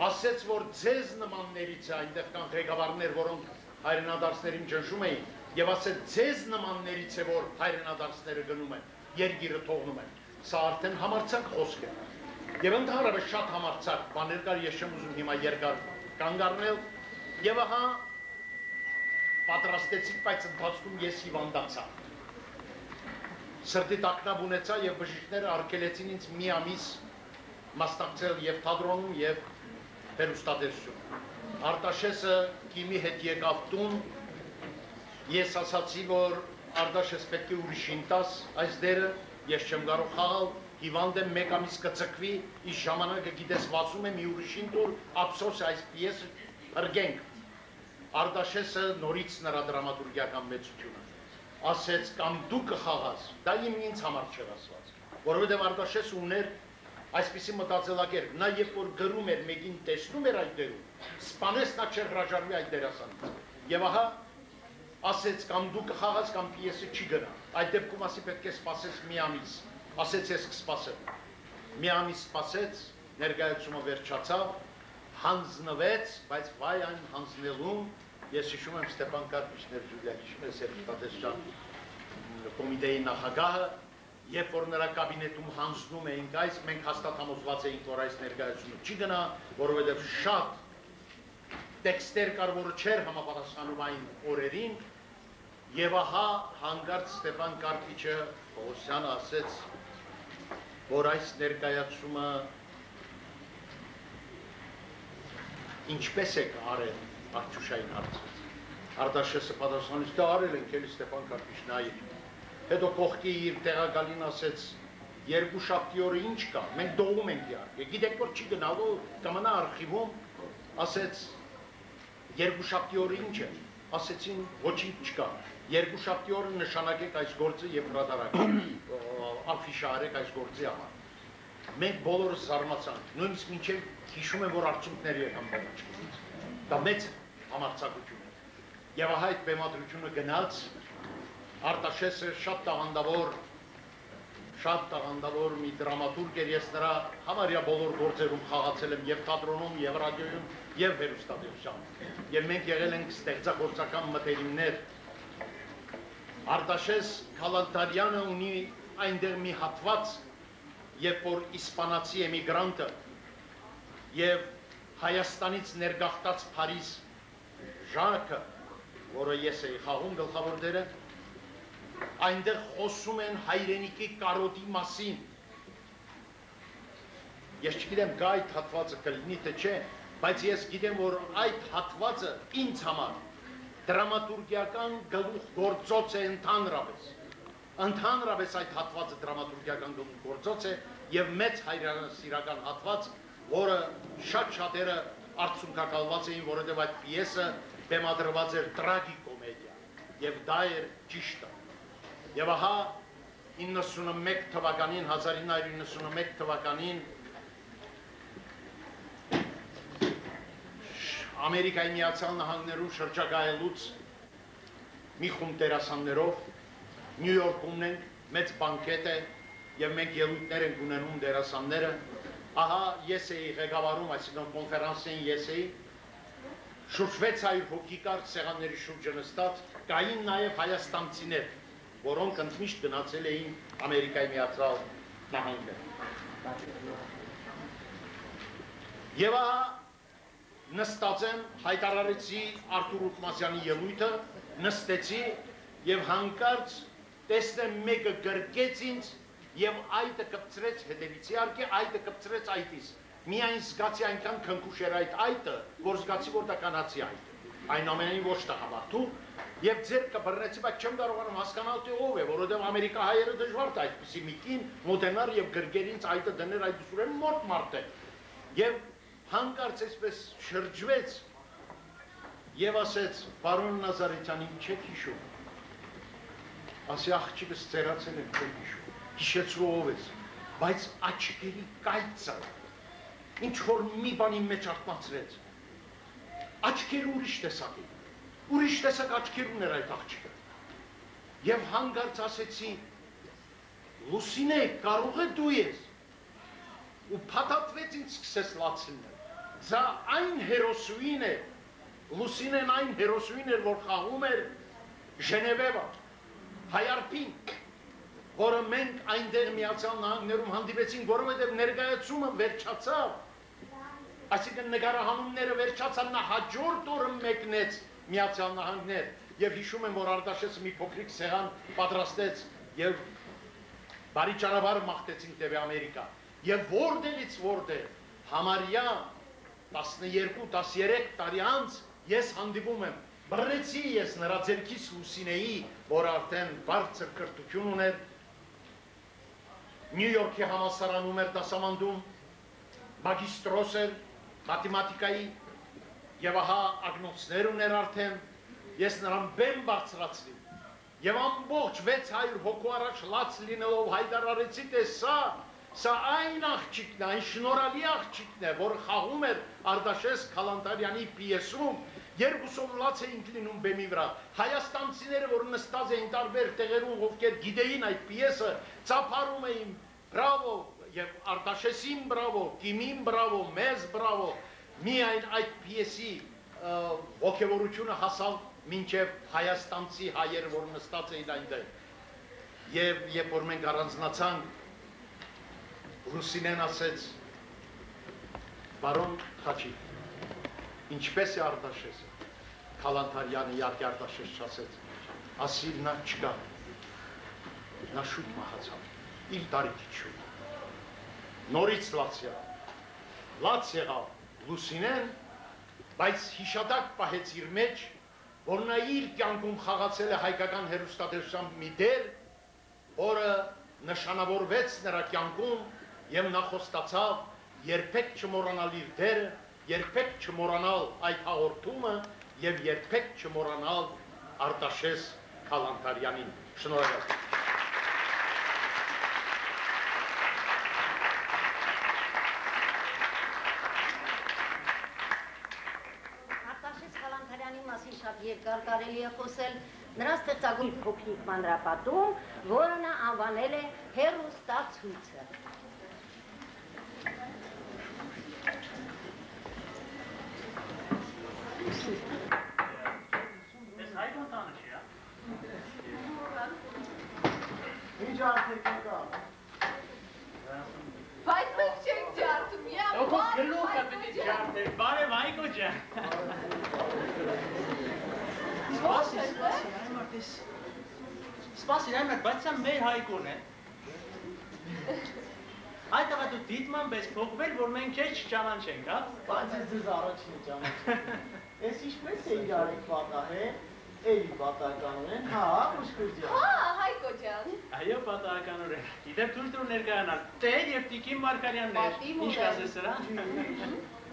ասեց, որ ձեզ նմաններից է, այնտեղ կան ղեկավարներ, որոնք հայրենադարձներին ճնշում էին, եւ ասեց ձեզ նմաններից է, որ հայրենադարձները գնում են, երկիրը թողնում են։ Սա արդեն համարձակ խոսք է։ Եվ ընդհանրապես շատ համարձակ բաներ կար, ես չեմ ուզում հիմա երկար կանգ առնել, եւ ահա պատրաստեցիք, բայց ընթացքում ես հիվանդացա։ Սրտի տագնապ ունեցա եւ բժիշկները արգելեցին ինձ մի ամիս մասնակցել եւ թատրոնում եւ հեռուստատեսություն։ Արտաշեսը Կիմի հետ եկավ տուն, ես ասացի, որ Արտաշես պետք է ուրիշին տաս այս դերը, ես չեմ կարող խաղալ, հիվանդ եմ, մեկ ամիս կծկվի, իս ժամանակը գիտես վասում եմ, մի ուրիշին տուր, ափսոս այս պիեսը հրգենք։ Արտաշեսը նորից նրա դրամատուրգիական մեծությունը ասեց, կամ դու կխաղաս, դա ինձ համար չէր ասված, որովհետև Արտաշեսը ուներ այսպիսի մտածելակերպ, նա երբ որ գրում էր, մեկին տեսնում էր այդ դերում, սպանես նա չէր հրաժարվի այդ դերասանից։ Եվ ահա ասեց, կամ դու կխաղաս, կամ պիեսը չի գնա։ Այդ դեպքում ասի պետք է սպասես մի ամիս, ասեց ես կսպասեմ։ Մի ամիս սպասեց, ներկայացումը վերջացավ, հանձնվեց, բայց վայ այն հանձնելուն, ես հիշում եմ Ստեփան Կարպիչներ Ջուլիա, հիշում ես Հերոստատեսյան կոմիտեի նախագահը, երբ որ նրա կաբինետում հանձնում էինք այս, մենք հաստատ համոզված էինք, որ այս ներկայացումը չի գնա, որովհետև շատ տեքստեր կար, որը չէր համապատասխանում այն օրերին, եւ ահա հանկարծ Ստեփան Կարպիչը Պողոսյանը ասեց, որ այս ներկայացումը ինչպես եք արել Արչուշային հարցը։ Արտաշեսը պատասխանեց, դա արել ենք էլի Ստեփան Կարպիչն այլ։ Հետո կողքի իր տեղակալին ասեց, երկուշաբթի օրը ինչ կա, մենք դողում ենք իհարկե, գիտեք որ չի գնալու, կմնա արխիվում, ասեց երկուշաբթի օրը ինչ է, ասեցին ոչինչ չկա, երկուշաբթի օրը նշանակեք այս գործը եւ հրատարակեք, աֆիշա արեք այս գործի համար։ Մենք բոլորս զարմացանք, նույնիսկ մինչև հիշում եմ, որ արդյունքներ եկան բանակցությունից, դա մեծ համարձակություն է։ Եվ ահա այդ բեմադրությունը գնաց, Արտաշեսը շատ տաղանդավոր մի դրամատուրգ էր, ես նրա համարյա բոլոր գործերում խաղացել եմ և թատրոնում, և ռադիոյում, և հեռուստատեսությամբ, և մենք եղել ենք ստեղծագործական մտերիմներ։ Արտաշես Քալանթարյանը ունի այնտեղ մի հատված, երբ որ իսպանացի էմիգրանտը և Հայաստանից ներգաղթած Փարիզ Ժակը, որը ես էի խաղում գլխավոր դերը, այնտեղ խոսում են հայրենիքի կարոտի մասին։ Ես չգիտեմ գա այդ հատվածը կլինի թե չէ, բայց ես գիտեմ, որ այդ հատվածը ինձ համար դրամատուրգիական գլուխգործոց է ընդհանրապես։ Ընդհանրապես այդ հատվածը դրամատուրգիական գլուխգործոց է և մեծ հայրենասիրական հատված, որը շատ շատերը արդյունքակալված էին, որովհետև այդ պիեսը բեմադրված էր տրագիկոմեդիա, և դա էր ճիշտը։ Եվ ահա 1991 թվականին Ամերիկայի Միացյալ Նահանգներում շրջագայելուց մի խումբ դերասաններով Նյու Յորքում ենք, մեծ բանկետ է և մենք ելույթներ ենք ունենում դերասանները, ահա ես էի ղեկավարում, այսինքն կոնֆերանսին ես էի, շուրջ 600 հոգի կար սեղանների շուրջը նստած, կային նաև հայաստանցիներ, որոնք ընդմիշտ գնացել էին Ամերիկայի Միացյալ Նահանգներ։ Եվ ահա նստած եմ, հայտարարեցի Արթուր Ուտմասյանի ելույթը, նստեցի և հանկարծ տեսնեմ մեկը գրկեց ինձ և այդը կպցրեց հետևից, իհարկե այդը կպցրեց այդից։ Միայն զգացի այնքան քնքուշ էր այդ այդը, որ զգացի, որ դա կանացի այդ է։ Այնուամենայնիվ ոչ տղամարդու, և ձեռքը բռնեցի, բայց չեմ կարողանում հասկանալ թե ով է, որովհետև ամերիկահայերը դժվար է այդպիսի մի կին մոտենար և գրկեր ինձ այդը դներ, այդ ուսուրեն մոտ մարդ է։ Եվ հանկարծ այսպես շրջվեց և ասեց, պարոն Նազարեթյանին չեք հիշում, ասի աղջիկս ծերացել եմ չեք հիշում, հիշեցրու ով ես, բայց աչքերի կայծը, ինչ որ մի բանի մեջ արթնացրեց, աչքերը ուրիշ տեսակ աչքեր ուներ այդ աղջիկը, և հանկարծ ասեցի, Լուսինե, կարող է դու ես, ու փաթաթվեց ինձ սկսեց լացնել, Սա այն հերոսուին է, Լուսինեն այն հերոսուին էր, որ խաղում էր Ժենևևա, Հայարփին, որը մենք այնտեղ Միացյալ Նահանգներում հանդիպեցինք, որովհետև ներկայացումը վերջացավ, այսինքն նկարահանումները վերջացան, նա հաջորդ օրը մեկնեց Միացյալ Նահանգներ, և հիշում եմ, որ Արտաշեսը մի փոքրիկ սեղան պատրաստեց և բարի ճանապարհ մաղթեցինք դեպի Ամերիկա, և որտեղից որտեղ համարյա 12-13 տարի անց ես հանդիպում եմ, բռնեցի ես նրա ձեռքից Լուսինեի, որ արդեն բարձր կրթություն ուներ, Նյու Յորքի համալսարանում էր դասավանդում, մագիստրոս էր մաթեմատիկայի և ահա ագնոցներ ուներ արդեն, ես նրան բեմ բարձրացրի և ամբողջ 600 հոգու առաջ լաց լինելով հայտարարեցի, թե սա այն աղջիկն է, այն շնորհալի աղջիկն է, որ խաղում էր Արտաշես Քալանթարյանի պիեսում, երկուսով լաց էինք լինում բեմի վրա, հայաստանցիները, որ նստած էին տարբեր տեղերում, ովքեր գիտեին այդ պիեսը, ծափարում էին բրավո, և Արտաշեսին բրավո, Կիմին բրավո, մեզ բրավո, միայն այդ պիեսի ոգևորությունը հասավ մինչև հայաստանցի հայերը, որ նստած էին այնտեղ, և երբ որ մենք առանձնացանք, Լուսինեն ասեց, բարոն Խաչիկ, ինչպես է Արտաշեսը, Քալանթարյանը իհարկե Արտաշես չասեց, ասի նա չկա, նա շուտ մահացավ, իր տարիքի շուտ, նորից լաց եղավ Լուսինեն, բայց հիշատակ պահեց իր մեջ, որ նա իր կյանքում խաղացել է հայկական հեռուստատեսությամբ մի դեր, որը նշանավորվեց նրա կյանքում և նա խոստացավ երբեք չմոռանալ իր դերը, երբեք չմոռանալ այդ հաղորդումը և երբեք չմոռանալ Արտաշես Քալանթարյանին։ Շնորհակալ։ Արտաշես Քալանթարյանի մասին շատ երկար կարելի է խոսել, նրա ստեղծագործի փոքրիկ մանրապատում, որը նա անվանել է հեռուստացույցը։ Ես Հայկոն տանը չի, հա։ Ինչ արդեք եկա։ Բայց մենք չենք ջարդում, Օքո գլուխը պետք է ջարդեր, բարև Հայկո ջան։ Սպասիր, այմար, բայց սա մեր Հայկոն է։ Այդ աղա դու դիտման պես փոխվել, որ մենք քեզ չճանաչենք, հա։ Բայց ես ձեզ առաջին ճանաչեմ։ Ես ինչպես է իրար եք պատահել, էլի պատահականորեն, հա, ուշկուրջան։ Հա, Հայկո ջան։ Այո, պատահականորեն։ Գիտեմ դուր ներկայանալ, Տեր եւ Տիկին Մարգարյաններ։ Ինչ կասես սրա։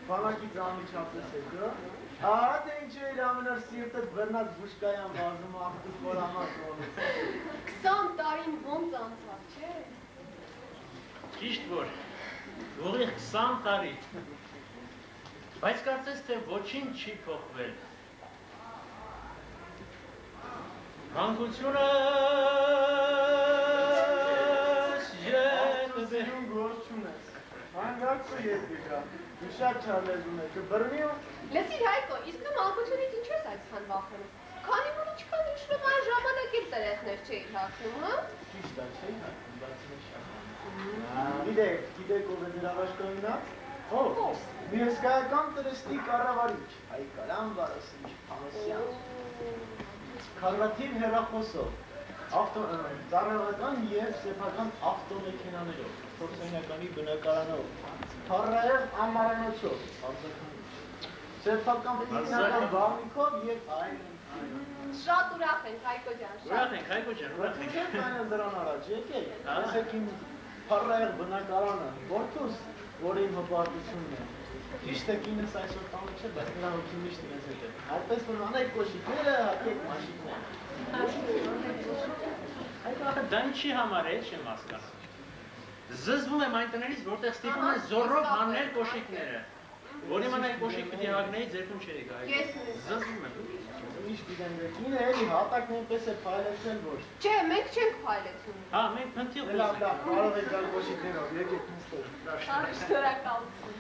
Բանակից անմիջապես հետո, ահա թե ինչ է իր ամենար սիրտը բռնած բուշկայան վազում աղտուկ որամակ ոնից։ 20 տարին ոնց անցավ, չէ։ Ճիշտ որ, ուղիղ 20 տարի, բայց կարծես թե ոչինչ չի փոխվել։ Հանգությունս Սիրուն գործ չունես, հանգարցու ետ եկա, իշակ չարլեզում է, կբրնի ու… Լսիր Հայկո, իսկ դու մանկությունից ինչ ես այսքան վախենում։ Քանի որ ինչքան իջնում այն ժամանակ էլ տերեխներ չէիր հագնում, հա։ Ճիշտ է, չէի հագնում, բայց գիտեք ով է ձեր աղաշկայինած։ Ով։ Մի հսկայական տրստի կառավարիչ, Հայկարան Վարասիչ Փամոսյան։ Քարվատիվ հեռախոսով, ծառայողական և սեփական ավտոմեքենաներով, փորձենյականի բնակարանով, թառայեղ ամարանոցով, սեփական ֆիզիկական բաղնիքով և այլն։ Շատ ուրախ ենք Հայկո ջան, Ուրախ ենք, Հայկո ջան, ուրախ ենք։ Ուրախ ենք դրան առաջ, եկեք, ասեք իմ թառայեղ բնակարանը, որդուս, որ իմ հպարտությունն է։ Ճիշտ է կինս այսօր տանը չէ, բայց նրա հոգի միշտ ինձ հետ է։ Այդպես որ անեք կոշիկները, հակեք մաշիկները։ Այդ ախը դա ինչի համար է, չեմ հասկանում։ Զզվում եմ այն տներից, որտեղ ստիպում են զորով հանել կոշիկները։ Որ իմ այն կոշիկ պիտի հագնեի, ձերքում չէի գա։ Զզվում եմ։ Ինչ գիտեմ, կինը էլի հատակն այնպես է փայլեցել, որ… Չէ, մենք չենք փայլեցում։ Հա, մենք փնթիղ Լավ, կարող եք գալ կոշիկներով, եկեք նստել։ Շնորհակալություն։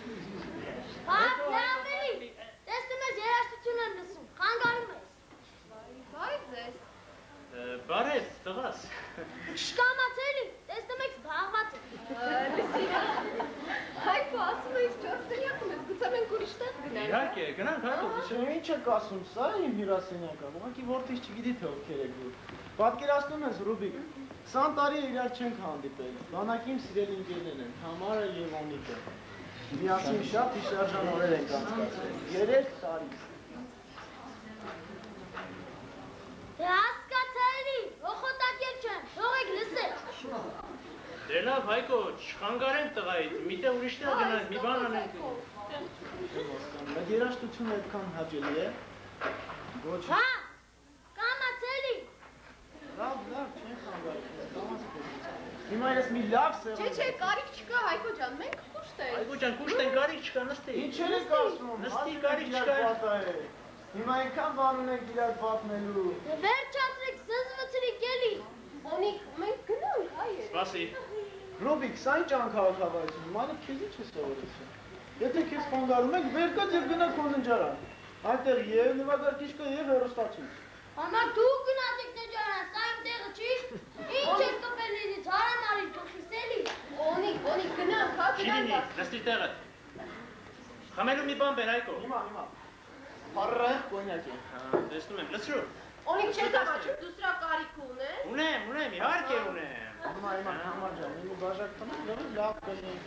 Հա, լավերի, տեսնում ես երաժշտություն եմ լսում, խանգարում ես։ Բայց ես։ Բարև, տղաս։ Շկամացելի, տեսնում եք զբաղված եք։ Լսիր, Հայկո ասում է ինձ ճորսենյակում ես, գուցե մենք ուրիշ տեղ գնանք։ Իհարկե, գնանք Հայկո։ Ինչ եք ասում, սա իմ հյուրասենյակը, ուղղակի որդիս չգիտի թե ովքեր եք դու։ Պատկերացնում ես Ռուբիկ, 20 տարի իրար չենք հանդիպել, բանակի իմ սիրելի ընկերներն են, Թամարը և Անիկը։ Միասին շատ հիշարժան օրեր ենք անցկացրել, 3 տարի։ Դե հասկացա էլի, ողոտակեր չեմ, թողեք լսել։ Դե լավ, Հայկո, չխանգարենք տղայիդ, միտեղ ուրիշ տեղ գնանք, մի բան անենք։ Այդ երաժշտությունը այդքան հաճելի է։ Ոչ։ Հա, կամացելի։ Լավ, չեն խանգարում, կամացել։ Հիմա ես մի լավ սեղան։ Չէ, կարիք չկա Հայկո ջան, մենք կուշտ ենք։ Հայկո ջան, կուշտ են, կարիք չկա, նստի։ Ինչ եք ասում, նստի, կարիք չկա։ Հիմա այնքան բան ունենք իրար պատմելու։ Դե վերջացրեք, զզվցրիք էլի։ Օնիկ, մենք գնանք, հայեր։ Սպասի։ Ռոբիկ, սա ինչ անքաղաքավարություն, մանիք քեզ ինչ է սովորեցին։ Եթե քեզ խանգարում ենք, վեր կա և գնա քո ննջարան։ Այնտեղ և նվագարկիչ կա և հեռուստացույց։ Անա դու գնացեք նջարան, սա իմ տեղը չի։ Ինչ ես կպել ինձ, հարամարի գլխիս էլի։ Օնիկ, գնանք, հա Չի լինի, նստի տեղը։ Խմելու մի բան բեր, Հայկո։ Հիմա։ Փառայեղ կոնյակ է։ Տեսնում եմ, լսրու։ Օնիկ չես ամաչում, դու սրա կարիք ունես։ Ունեմ, իհարկե ունեմ։ Հիմա համար ջան, մի բաժակ տնեմ, լավ կլինի։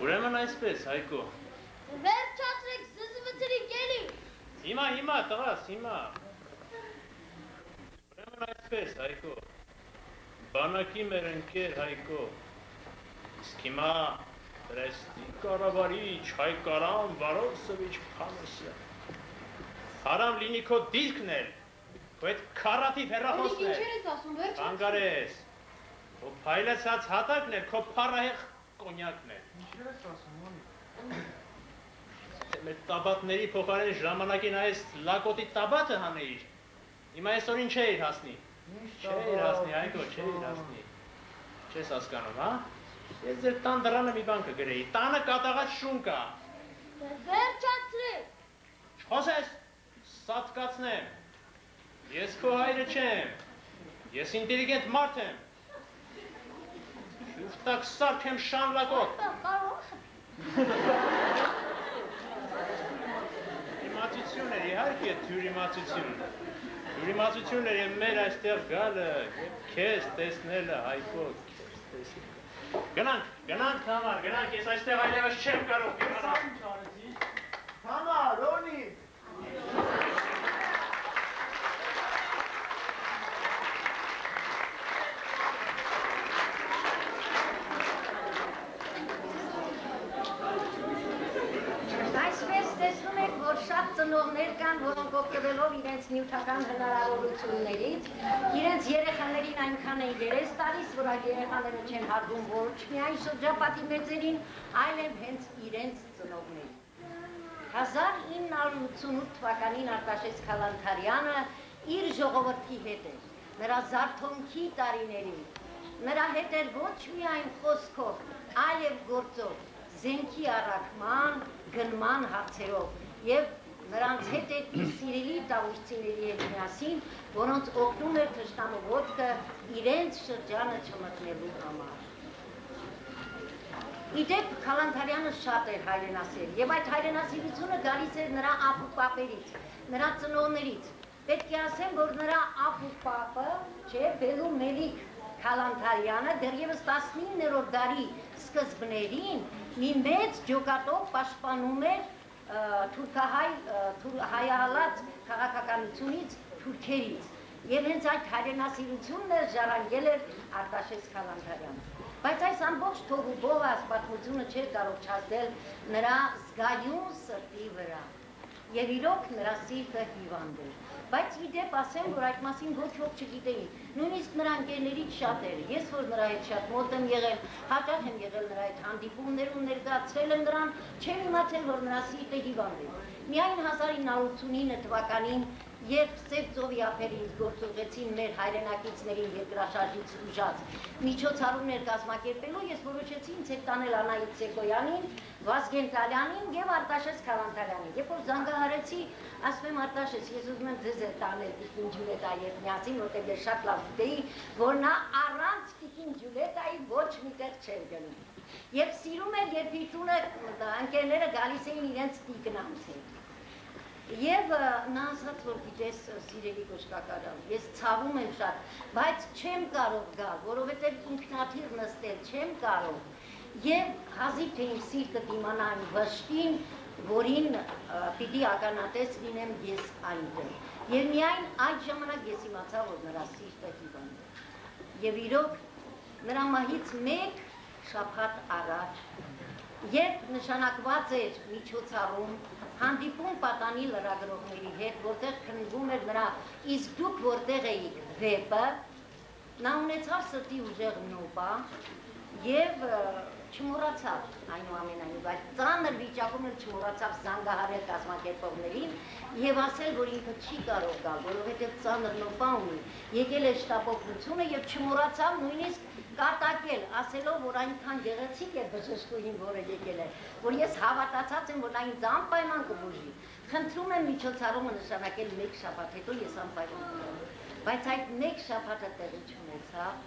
Ուրեմն այսպես, Հայկո։ Վերջացրեք, զզվցրիք էլի։ Հիմա, տղաս, հիմա։ Ուրեմն այսպես, Հայկո։ Բանակի մեր ընկեր Հայկո։ Իսկ հիմա Տրեստի կառավարիչ Հայկարան Վարոսովիչ Փամոսյան։ Հարամ լինի քո դիրքն էլ, քո այդ քարատիվ հեռախոսն Օնիկ, է։ ինչ ես ասում, վերջացրեք։ Խանգարես։ Քո փայլեցած հատակն է, քո փառահեղ կոնյակն է։ Ինչ ես ասում, ոնի։ Մեր տաբատների փոխարեն ժամանակին այս լակոտի տաբատը հանեիր։ Հիմա այսօրին չէիր հասնի։ Չէիր հասնի, այգո, չէիր հասնի։ Չես հասկանում, հա։ Ես ձեր տան դռանը մի բան կգրեի, տանը կատաղած շուն կա։ Վերջացրի։ Չխոսես, սատկացնեմ։ Ես քո հայրը չեմ։ Ես ինտելիգենտ մարդ եմ։ Շուրտակ սարք եմ շան լակոտ։ Իմացություն էր, իհարկե, թյուրիմացություն։ Թյուրիմացություն էր և մեր այստեղ գալը, և քեզ տեսնելը, Հայկո, քեզ տեսնելը։ Գնանք, Թամար, գնանք, ես այստեղ այլևս չեմ կարող իմանալ։ Թամար, ոնի։ Այսպես տեսնում եք, որ շատ ծնողներ կան, որոնք օգտվելով իրենց նյութական հնարավորություններից, իրենց երեխաներին այնքան են երես տալիս, որ այդ երեխաները չեն հարգում ոչ միայն շրջապատի մեծերին, այլև հենց իրենց ծնողներին։ 1988 թվականին Արտաշես Քալանթարյանը իր ժողովրդի հետ էր, նրա զարթոնքի տարիներին, նրա հետ էր ոչ միայն խոսքով, այլև գործով, զենքի առաքման, գնման հարցերով և նրանց հետ էր իր սիրելի տավուշցիների հետ միասին, որոնց օգնում էր թշնամու ոտքը իրենց շրջանը չմտնելու համար։ Իդեպ Քալանթարյանը շատ էր հայրենասեր և այդ հայրենասիրությունը գալիս էր նրա ապուպապերից, նրա ծնողներից։ Պետք է ասեմ, որ նրա ապուպապը, Բելու Մելիք Քալանթարյանը դեռևս 19-րդ դարի սկզբներին մի մեծ ջոկատով պաշտպանում էր հայահալած քաղաքականությունից թուրքերից և հենց այդ հայրենասիրությունն էլ ժառանգել էր Արտաշես Քալանթարյանը։ Բայց այս ամբողջ թողուբով այս պատմությունը չէր կարող չազդել նրա զգայուն սրտի վրա և իրոք նրա սիրտը հիվանդ էր։ Բայց իդեպ ասեմ, որ այդ մասին ոչ ոք չգիտեին, նույնիսկ նրա ընկերներից շատերը, ես որ նրա հետ շատ մոտ եմ եղել, հաճախ եմ եղել նրա հետ հանդիպումներում ներկայացրել եմ նրան, չեմ իմացել, որ նրա սիրտը հիվանդ է։ Միայն 1989 թվականին, երբ Սև ծովի ափերին գործուղեցին մեր հայրենակիցներին երկրաշարժից ուժած միջոցառումներ կազմակերպելու, ես որոշեցի ինձ հետ տանել Անահիտ Սեկոյանին, Վազգեն Տալյանին և Արտաշես Քալանթարյանին։ Երբ որ զանգահարեցի, ասում եմ Արտաշես, ես ուզում եմ ձեզ հետ տանել Տիկին Ջուլետայի հետ միասին, որտեղ ես շատ լավ գիտեի, որ նա առանց Տիկին Ջուլետայի ոչ մի տեղ չէր գնում։ Եվ սիրում էր, երբ իր տունը ընկերները գալիս էին իրենց տիկնանց հետ։ Եվ նա ասաց, որ գիտես սիրելի կոշկակարան, ես ցավում եմ շատ, բայց չեմ կարող գալ, որովհետև ինքնաթիռ նստել չեմ կարող և հազիվ թե իմ սիրտը դիմանա այն վշտին, որին պիտի ականատես լինեմ ես այնտեղ։ Եվ միայն այդ ժամանակ ես իմացա, որ նրա սիրտը հիվանդ է։ Եվ իրոք նրա մահից մեկ շաբաթ առաջ, երբ նշանակված էր միջոցառում, հանդիպում պատանի լրագրողների հետ, որտեղ քննվում էր նրա իսկ դուք որտեղ էիք վեպը, նա ունեցավ սրտի ուժեղ նոպա և չմոռացավ այնուամենայնիվ, այդ ծանր վիճակում էլ չմոռացավ զանգահարել կազմակերպողներին և ասել, որ ինքը չի կարող գալ, որովհետև ծանր նոպա ունի, եկել է շտապօգնությունը և չմոռացավ նույնիսկ կատակել, ասելով, որ այնքան գեղեցիկ է բժշկուհին, որը եկել է, որ ես հավատացած եմ, որ նա ինձ անպայման կբուժի։ Խնդրում եմ միջոցառումը նշանակել մեկ շաբաթ, հետո ես անպայման կգամ։ Բայց այդ մեկ շաբաթը տեղի չունեցավ,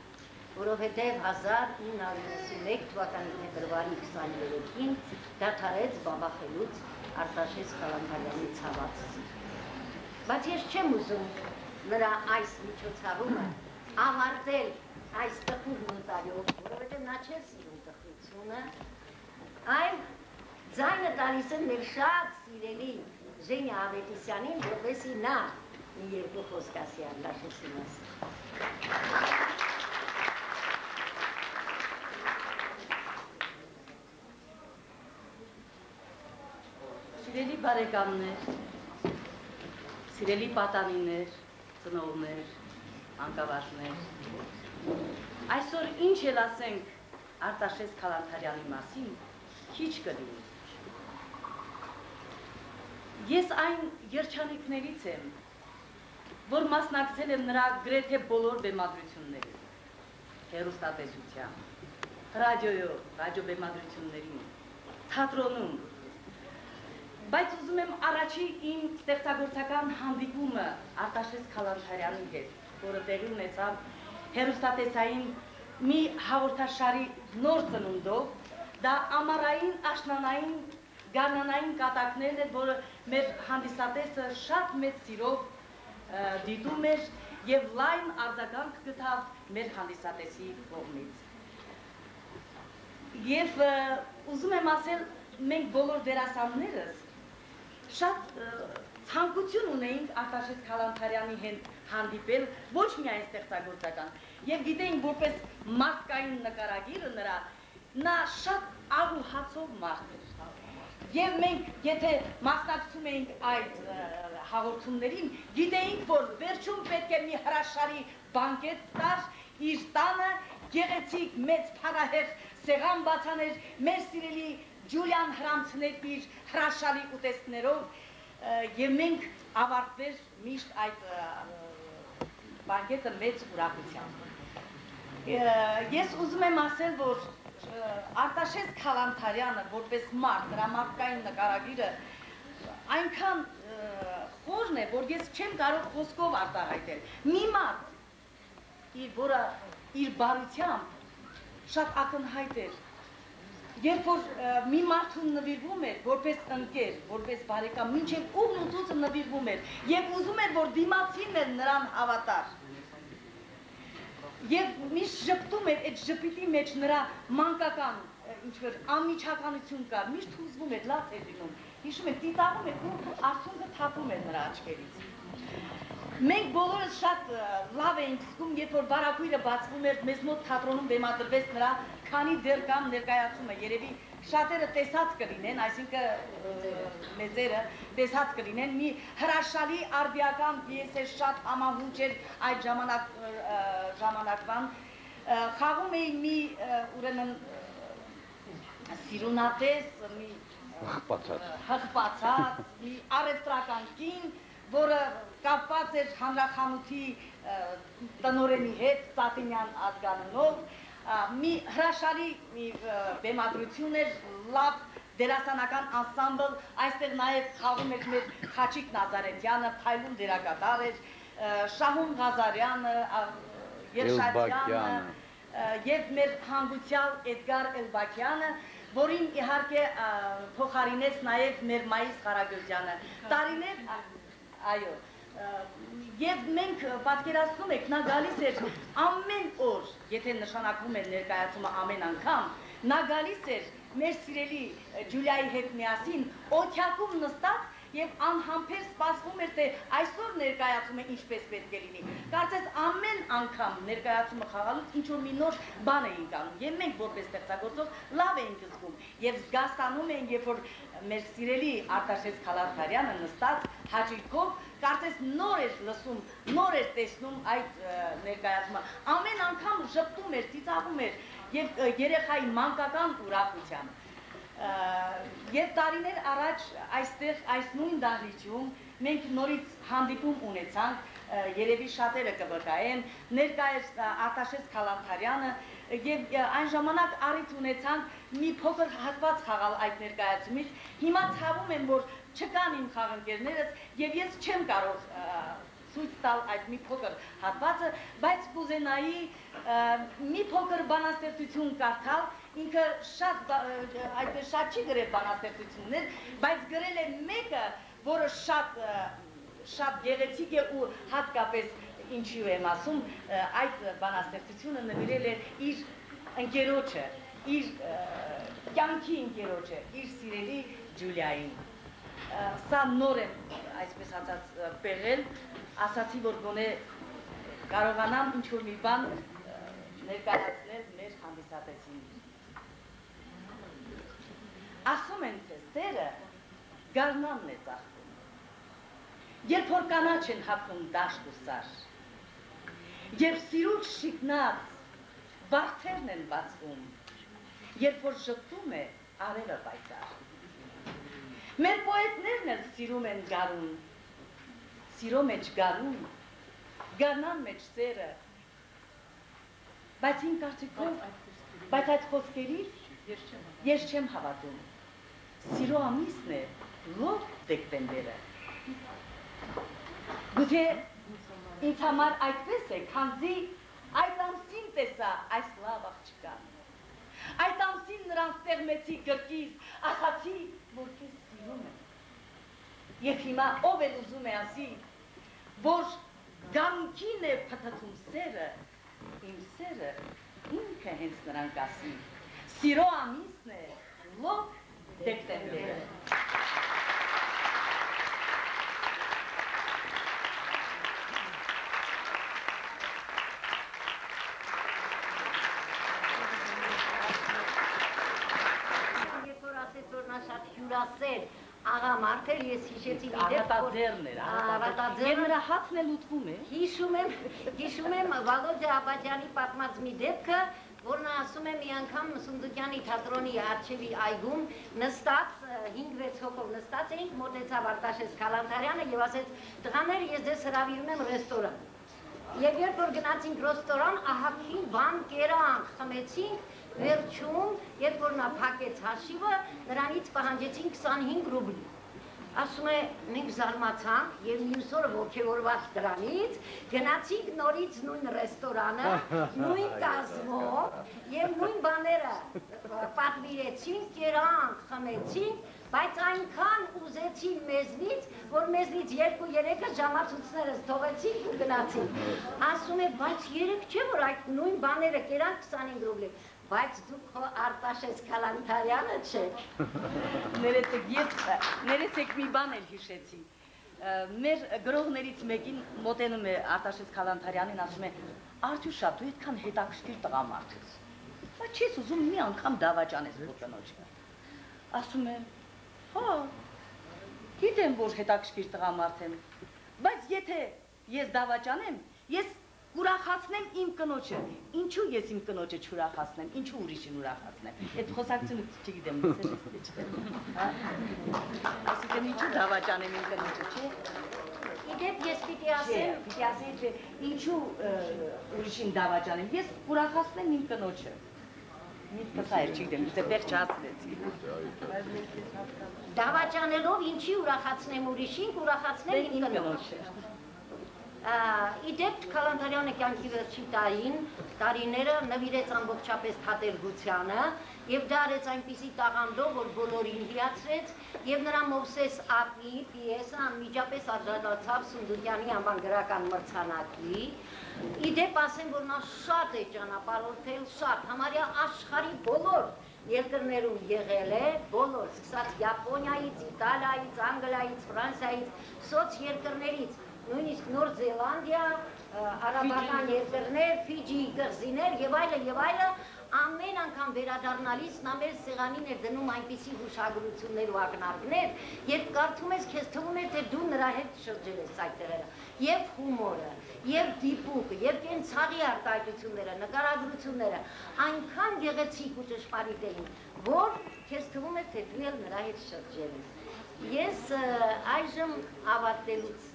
որովհետև 1991 թվականի փետրվարի 23-ին դադարեց բաբախելուց Արտաշես Քալանթարյանի ցավացը։ Բայց ես չեմ ուզում նրա այս միջոցառումը ավարտել այս տխուր նոտարով, որովհետև նա չէր սիրում տխրությունը, այլ ձայնը տալիս եմ մեր շատ սիրելի Ժենյա Ավետիսյանին, որպեսզի նա մի երկու խոսք ասի Արտաշեսի մասին։ Սիրելի բարեկամներ, սիրելի պատանիներ, ծնողներ, անկավարներ, Այսօր ինչ էլ ասենք Արտաշես Քալանթարյանի մասին, քիչ կլինի։ Ես այն երջանիկներից եմ, որ մասնակցել եմ նրա գրեթե բոլոր բեմադրություններին, հեռուստատեսության, ռադիոբեմադրություններին, թատրոնում, բայց ուզում եմ առաջի իմ ստեղծագործական հանդիպումը Արտաշես Քալանթարյանի հետ, որը տեղի ունեցավ հեռուստատեսային մի հաղորդաշարի նոր ծնունդով, դա ամառային, աշնանային, գարնանային կատակներն էր, որը մեր հանդիսատեսը շատ մեծ սիրով դիտում էր և լայն արձագանք գտավ մեր հանդիսատեսի կողմից։ Եվ ուզում եմ ասել, մենք բոլոր դերասաններս շատ ցանկություն ունեինք Արտաշես Քալանթարյանի հետ հանդիպել, ոչ միայն ստեղծագործական, և գիտեինք, որպես մարդկային նկարագիրը նա շատ աղ ու հացով մարդ էր։ Եվ մենք, եթե մասնակցում էինք այդ հաղորդումներին, գիտեինք, որ վերջում պետք է մի հրաշալի բանկետ տար իր տանը, գեղեցիկ մեծ փառահեղ սեղան բացաներ, մեր սիրելի Ջուլիան հրամցներ իր հրաշալի ուտեստներով, և մենք ավարտվեր միշտ այդ բանկետը մեծ ուրախությամբ։ Ես ուզում եմ ասել, որ Արտաշես Քալանթարյանը որպես մարդ, նրա մարդկային նկարագիրը այնքան խորն է, որ ես չեմ կարող խոսքով արտահայտել։ Մի մարդ, որը իր բարությամբ շատ ակնհայտ էր, երբ որ մի մարդուն նվիրվում էր, որպես ընկեր, որպես բարեկամ, մինչև ուղն ու ծուծը նվիրվում էր, և ուզում էր, որ դիմացին էր նրան հավատար։ Եվ միշտ ժպտում էր այդ ժպիտի մեջ նրա մանկական ինչ-որ անմիջականություն կար, միշտ հուզվում էր, լավ էր լինում, հիշում եք, տիտաղում էր ու արցունքը թափում էր նրա աչքերից։ Մենք բոլորս շատ լավ էինք զգում, երբ որ բարակույրը բացվում էր, մեզ մոտ թատրոնում բեմադրվեց նրա քանի դեռ կամ ներկայացումը, երևի շատերը տեսած կլինեն, այսինքն մեծերը տեսած կլինեն, մի հրաշալի արդիական պիես էր, շատ համահունչ էր այդ ժամանակվան, խաղում էի մի ուրեմն սիրունատես, մի հղպացած, մի առևտրական կին, որը կապված էր հանրախանութի տնօրենի հետ, Ծատինյան ազգանունով, մի հրաշալի բեմադրություն էր, լավ դերասանական անսամբլ, այստեղ նաև խաղում էր մեր Խաչիկ Նազարեթյանը, փայլուն դերակատար էր, Շահուն Ղազարյանը, Երշադյանը և մեր հանգուցյալ Էդգար Էլբաքյանը, որին իհարկե փոխարինեց նաև մեր Մայիս Ղարագոզյանը, տարիներ, այո, և մենք պատկերացնում եք, նա գալիս էր ամեն օր, եթե նշանակվում էր ներկայացումը ամեն անգամ, նա գալիս էր մեր սիրելի Ջուլիայի հետ միասին, օթյակում նստած և անհամբեր սպասվում էր, թե այսօր ներկայացումը ինչպես պետք է լինի։ Կարծես ամեն անգամ ներկայացումը խաղալուց ինչ-որ մի նոր բան էինք անում, և մենք որպես ստեղծագործող լավ էինք զգում, և զգաստանում էինք, երբ որ մեր սիրելի Արտաշես Քալանթարյանը նստած հաճույքով, կարծես նոր էր լսում, նոր էր տեսնում այդ ներկայացումը, ամեն անգամ ժպտում էր, ծիծաղում էր և երեխայի մանկական ուրախությամբ։ Եվ տարիներ առաջ այստեղ, այս նույն դահլիճում, մենք նորից հանդիպում ունեցանք, երևի շատերը կվկայեն, ներկա էր Արտաշես Քալանթարյանը և այն ժամանակ առիթ ունեցանք մի փոքր հատված խաղալ այդ ներկայացումից, հիմա ցավում եմ, որ չկան իմ խաղընկերներս և ես չեմ կարող ցույց տալ այդ մի փոքր հատվածը, բայց կուզենայի մի փոքր բանաստեղծություն կարդալ, ինքը այդպես շատ չի գրել բանաստեղծություններ, բայց գրել է մեկը, որը շատ գեղեցիկ է ու հատկապես ինչու եմ ասում, այդ բանաստեղծությունը նվիրել է իր ընկերոջը, իր կյանքի ընկերոջը, իր սիրելի Ջուլիային։ Սա նոր եմ, այսպես ասած, պեղել, ասացի, որ գոնե կարողանամ ինչ-որ մի բան ներկայացնել մեր հանդիսատեսին։ Ասում են, թե սերը գարնանն է ծաղկում, երբ որ կանաչ են հագնում դաշտ ու սար, երբ սիրուց շիկնած վարդերն են բացվում, երբ որ ժպտում է արևը պայծառ։ Մեր պոետներն էլ սիրում են գարուն, սիրո մեջ գարուն, գարնան մեջ սերը, բայց իմ կարծիքով, բայց այդ խոսքերից ես չեմ հավատում, սիրո ամիսն է լով դեկտեմբերը։ Գուցե ինձ համար այդպես է, քանզի այդ ամսին տեսա այս լավ աղջկան։ Այդ ամսին նրան ստեղմեցի գրկից, ասացի, որ քեզ սիրում եմ։ Եվ հիմա ով էլ ուզում է ասի, որ գամքին է փթաթում սերը, իմ սերը ինքը հենց նրան կասի, սիրո ամիսն է լով դեկտեմբերը։ Հյուրասեր աղա մարդեր ես հիշեցի Աղատաձերն էր, և նրա հացն էլ ուտվում է։ Հիշում եմ Վալոդյա Աբաջյանի պատմած մի դեպքը, որ նա ասում է մի անգամ Սունդուկյանի թատրոնի առջևի այգում նստած, 5-6 հոգով նստած էինք, մոտեցավ Արտաշես Քալանթարյանը և ասեց, տղաներ ես ձեզ հրավիրում եմ ռեստորան։ Եվ երբ որ գնացինք ռեստորան, ահագին բան կերանք, խմեցինք, վերջում, երբ որ նա փակեց հաշիվը, նրանից պահանջեցին 25 ռուբլի։ Ասում է, մենք զարմացանք և մյուս օրը ոգևորված դրանից, գնացինք նորից նույն ռեստորանը, նույն կազմով և նույն բաները պատվիրեցինք, կերանք, խմեցինք, բայց այնքան ուզեցին մեզնից, որ մեզնից 2-3-ը ժամացույցներս թողեցինք ու գնացինք։ Ասում է, բայց երեք չէ, որ այդ նույն բաները կերանք 25 ռուբլի, բայց դուք հո Արտաշես Քալանթարյանը չեք։ Ներեցեք մի բան էլ հիշեցի։ Մեր գրողներից մեկին մոտենում է Արտաշես Քալանթարյանին, ասում է, Արտյուշա, դու այդքան հետաքրքիր տղամարդ ես, բայց չես ուզում մի անգամ դավաճանես քո կնոջը։ Ասում է, հա, գիտեմ, որ հետաքրքիր տղամարդ եմ, բայց եթե ես դավաճանեմ, ես ուրախացնեմ իմ կնոջը, ինչու ես իմ կնոջը չուրախացնեմ, ինչու ուրիշին ուրախացնեմ, այդ խոսակցությունը չգիտեմ, այսինքն ինչու դավաճանեմ իմ կնոջը, չէ։ Իդեպ ես պիտի ասեմ, թե ինչու ուրիշին դավաճանեմ, ես ուրախացնեմ իմ կնոջը։ Միտքս այր չգիտեմ, գուցե պեղ չհասնեցի։ Դավաճանելով ինչի ուրախացնեմ ուրիշին, ուրախացնեմ իմ կնոջը։ Իդեպ Քալանթարյանը կյանքի վերջին տարիները նվիրեց ամբողջապես թատերգությանը և դա արեց այնպիսի տաղանդով, որ բոլորին հիացրեց և նրա Մովսես Ապի պիեսը անմիջապես արժանացավ Սունդուկյանի անվան գրական մրցանակի։ Իդեպ ասեմ, որ նա շատ է ճանապարհորդել, շատ, համարյա աշխարհի բոլոր երկրներում եղել է, բոլոր, սկսած Յապոնիայից, Իտալիայից, Անգլիայից, Ֆրանսիայից, սոց երկրներից, նույնիսկ Նոր Զելանդիա, արաբական երկրներ, Ֆիջի կղզիներ և այլը, ամեն անգամ վերադառնալիս նա մեր սեղանին էր դնում այնպիսի հուշագրություններ ու ակնարկներ, երբ կարդում ես, քեզ թվում է, թե դու նրա հետ շրջել ես այդ տեղերը, և հումորը, և դիպուկը, և կենցաղի արտահայտությունները, նկարագրությունները, այնքան գեղեցիկ ու ճշմարիտ էին, որ քեզ թվում է, թե դու էլ նրա հետ շրջել ես։ Ես այժմ ավարտելուց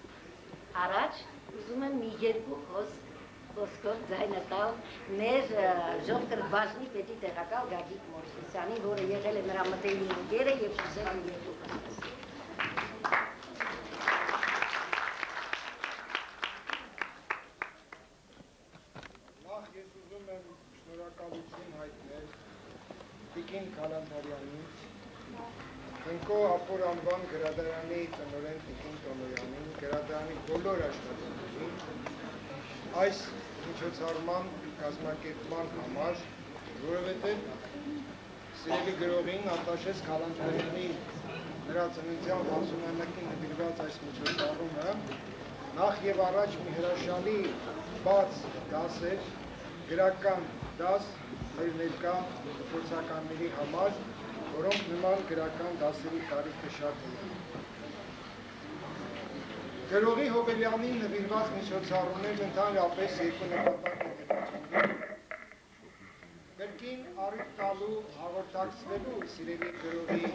առաջ ուզում եմ մի երկու խոսքով ձայնը տալ մեր ժողկրտբաժնի պետի տեղակալ Գագիկ Մորսիսյանի, որը եղել է նրա մտերիմ ընկերը և ուզել եմ երկու խոսք։ Նախ ես ուզում եմ շնորհակալություն հայտնել Տիկին Քալանթարյանին, Հնկո Ապոր անվան գրադարանի տնօրեն Տիկին Տոնոյանին, գրադարանի բոլոր աշխատողներին, այս միջոցառման կազմակերպման համար, որովհետև սիրելի գրողին Արտաշես Քալանթարյանի նրա ծննդյան 60-ամյակին նվիրված այս միջոցառումը նախ եւ առաջ մի հրաշալի բաց դաս էր, գրական դաս մեր ներկա փորձականների համար, որոնք նման գրական դասերի կարիքը շատ ունեն։ Գրողի Հոբելյանին նվիրված միջոցառումներն ընդհանրապես երկու նպատակ են հետապնդում։ Կրկին առիթ տալու հաղորդակցվելու սիրելի գրողի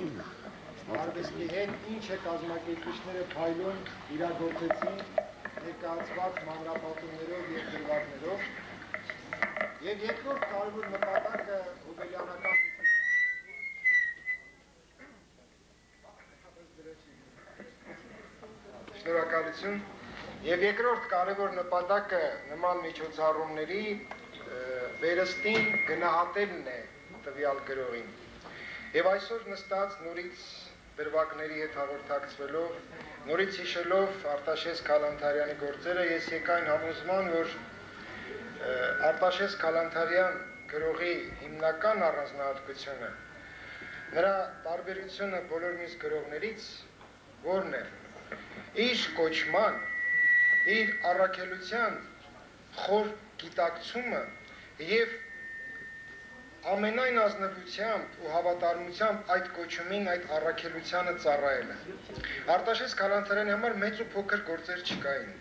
արվեստի հետ ինչ է կազմակերպիչները փայլուն իրագործեցին ներկայացված մանրապատումներով և դրվագներով և երկրորդ կարևոր նպատակը հոբելյանական Շնորհակալություն և երկրորդ կարևոր նպատակը նման միջոցառումների վերստին գնահատելն է տվյալ գրողին և այսօր նստած նորից դրվագների հետ հաղորդակցվելով, նորից հիշելով Արտաշես Քալանթարյանի գործերը, ես եկա այն համոզման, որ Արտաշես Քալանթարյան գրողի հիմնական առանձնահատկությունը, նրա տարբերությունը բոլոր մյուս գրողներից որն է, իր կոչման, իր առաքելության խոր գիտակցումը և ամենայն ազնվությամբ ու հավատարմությամբ այդ կոչումին, այդ առաքելությանը ծառայելը։ Արտաշես Քալանթարյանի համար մեծ ու փոքր գործեր չկային։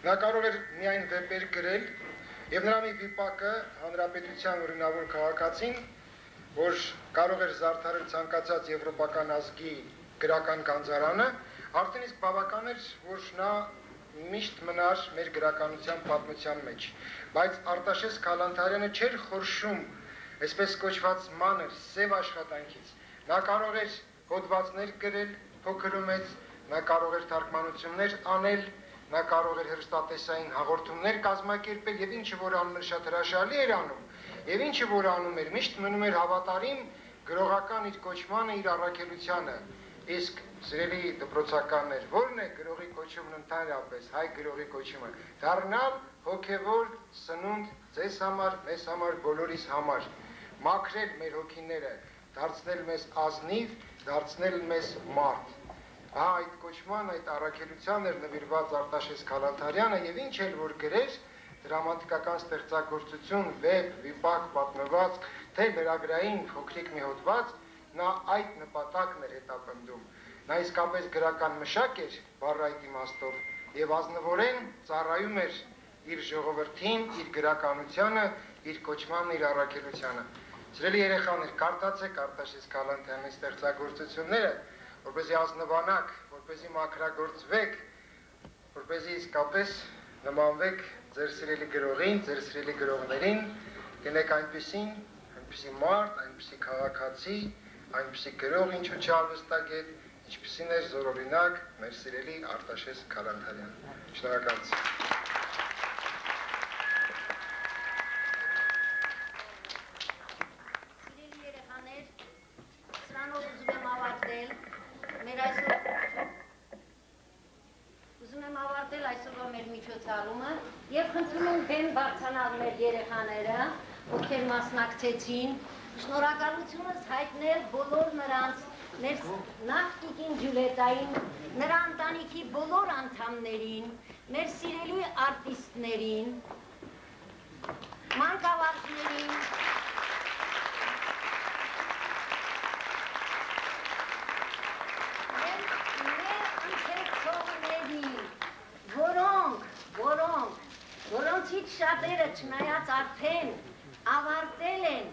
Նա կարող էր միայն վեպեր գրել և նրա մի վիպակը հանրապետության օրինավոր քաղաքացին, որ կարող էր զարդարել ցանկացած եվրոպական ազգի գրական գանձարանը, արդեն իսկ բավական էր, որ նա միշտ մնար մեր գրականության պատմության մեջ, բայց Արտաշես Քալանթարյանը չէր խորշում այսպես կոչված մանր, սև աշխատանքից, նա կարող էր հոդվածներ գրել, փոքր ու մեծ, նա կարող էր թարգմանություններ անել, նա կարող էր հեռուստատեսային հաղորդումներ կազմակերպել և ինչը որ անում էր շատ հրաշալի էր անում, և ինչը որ անում էր միշտ մնում էր հավատարիմ գրողական իր կոչմանը, իր առաքելությանը, իսկ սիրելի դպրոցականներ, որն է գրողի կոչումն ընդհանրապես, հայ գրողի կոչումը, դառնալ հոգևոր սնունդ ձեզ համար, մեզ համար, բոլորիս համար, մաքրել մեր հոգիները, դարձնել մեզ ազնիվ, դարձնել մեզ մարդ։ Ահա այդ կոչման, այդ առաքելության էր նվիրված Արտաշես Քալանթարյանը և ինչ էլ որ գրեր, դրամատիկական ստեղծագործություն, վեպ, վիպակ, պատմվածք, թե լրագրային փոքրիկ մի հոդված, նա այդ նպատակն էր հետապնդում։ Նա իսկապես գրական մշակ էր, բառը այդ իմաստով, և ազնվորեն ծառայում էր իր ժողովրդին, իր գրականությանը, իր կոչմանն, իր առաքելությանը։ Սիրելի երեխաներ, կարդացեք Արտաշես Քալանթարյանի ստեղծագործությունները, որպեսզի ազնվանաք, որպեսզի մաքրագործվեք, որպեսզի իսկապես նմանվեք ձեր սիրելի գրողին, ձեր սիրելի գրողներին, կնեք այնպիսի մարդ, այնպիսի քաղաքացի, այնպիսի գրող, ինչու չարվեստագետ, ինչպիսին էր զորօրինակ մեր սիրելի Արտաշես Քալանթարյանը։ Շնորհակալություն։ Սիրելի երեխաներ, սրանով ուզում եմ ավարտել այսօրվա մեր միջոցառումը և խնդրում եմ դեն բարձրանալ մեր երեխաները, ովքեր մասնակցեցին, շնորհակալությունս հայտնել բոլոր նրանց մեր նախկին Ջուլիետային, նրա ընտանիքի բոլոր անդամներին, մեր սիրելի արտիստներին, մանկավարժներին, մեր ընթերցողներին, որոնցից շատերը չնայած արդեն ավարտել են,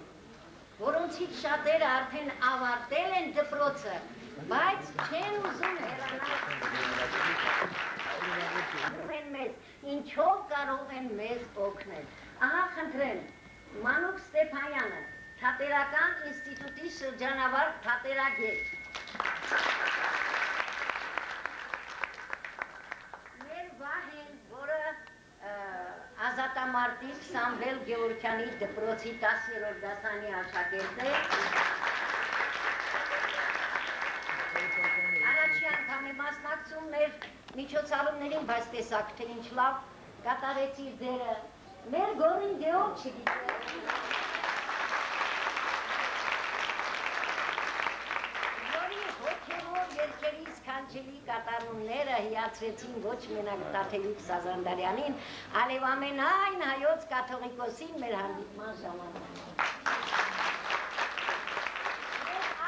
որոնցից շատերը արդեն ավարտել են դպրոցը, բայց չեն ուզում հեռանալ, ինչով կարող են մեզ օգնել։ Ահա խնդրեմ, Մանուկ Ստեփանյանը, Թատերական ինստիտուտի շրջանավար թատերագետ։ Մեր Վահեն, որը ազատամարտիկ Սամվել Գևորգյանի դպրոցի 10-րդ դասանի աշակերտ է։ Առաջի անգամ է մասնակցում մեր միջոցառումներին, բայց տեսակ թե ինչ լավ կատարեց իր դերը։ Մեր Գորին Գեորգ չգիտե։ Որի հոգևոր երգերի սքանչելի կատարումները հիացրեցին ոչ մենակ Տաթևիկ Սազանդարյանին, այլև ամենայն հայոց կաթողիկոսին մեր հանդիպման ժամանակ։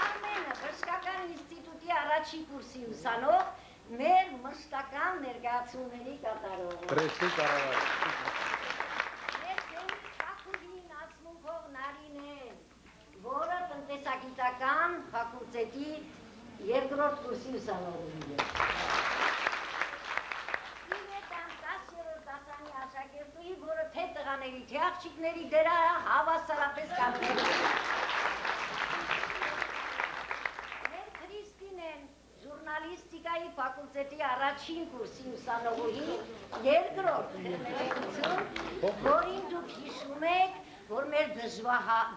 Արմենը բժշկական ինստիտուտի առաջի կուրսի ուսանող, մեր մշտական ներկայացումների կատարող։ Մեր դեմի Թաքուհին, Ասմունքով Նարինե, ֆակուլտետի երկրորդ կուրսի ուսանողուհի եմ։ Աշակերտուհի, որը թե տղաների, թե աղջիկների դերը հավասարապես կաններ։ Մեր Քրիստինեն ժուրնալիստիկայի ֆակուլտետի առաջին կուրսի ուսանողուհի, երկրորդ ներկայացում, որին դուք հիշում եք, որ մեր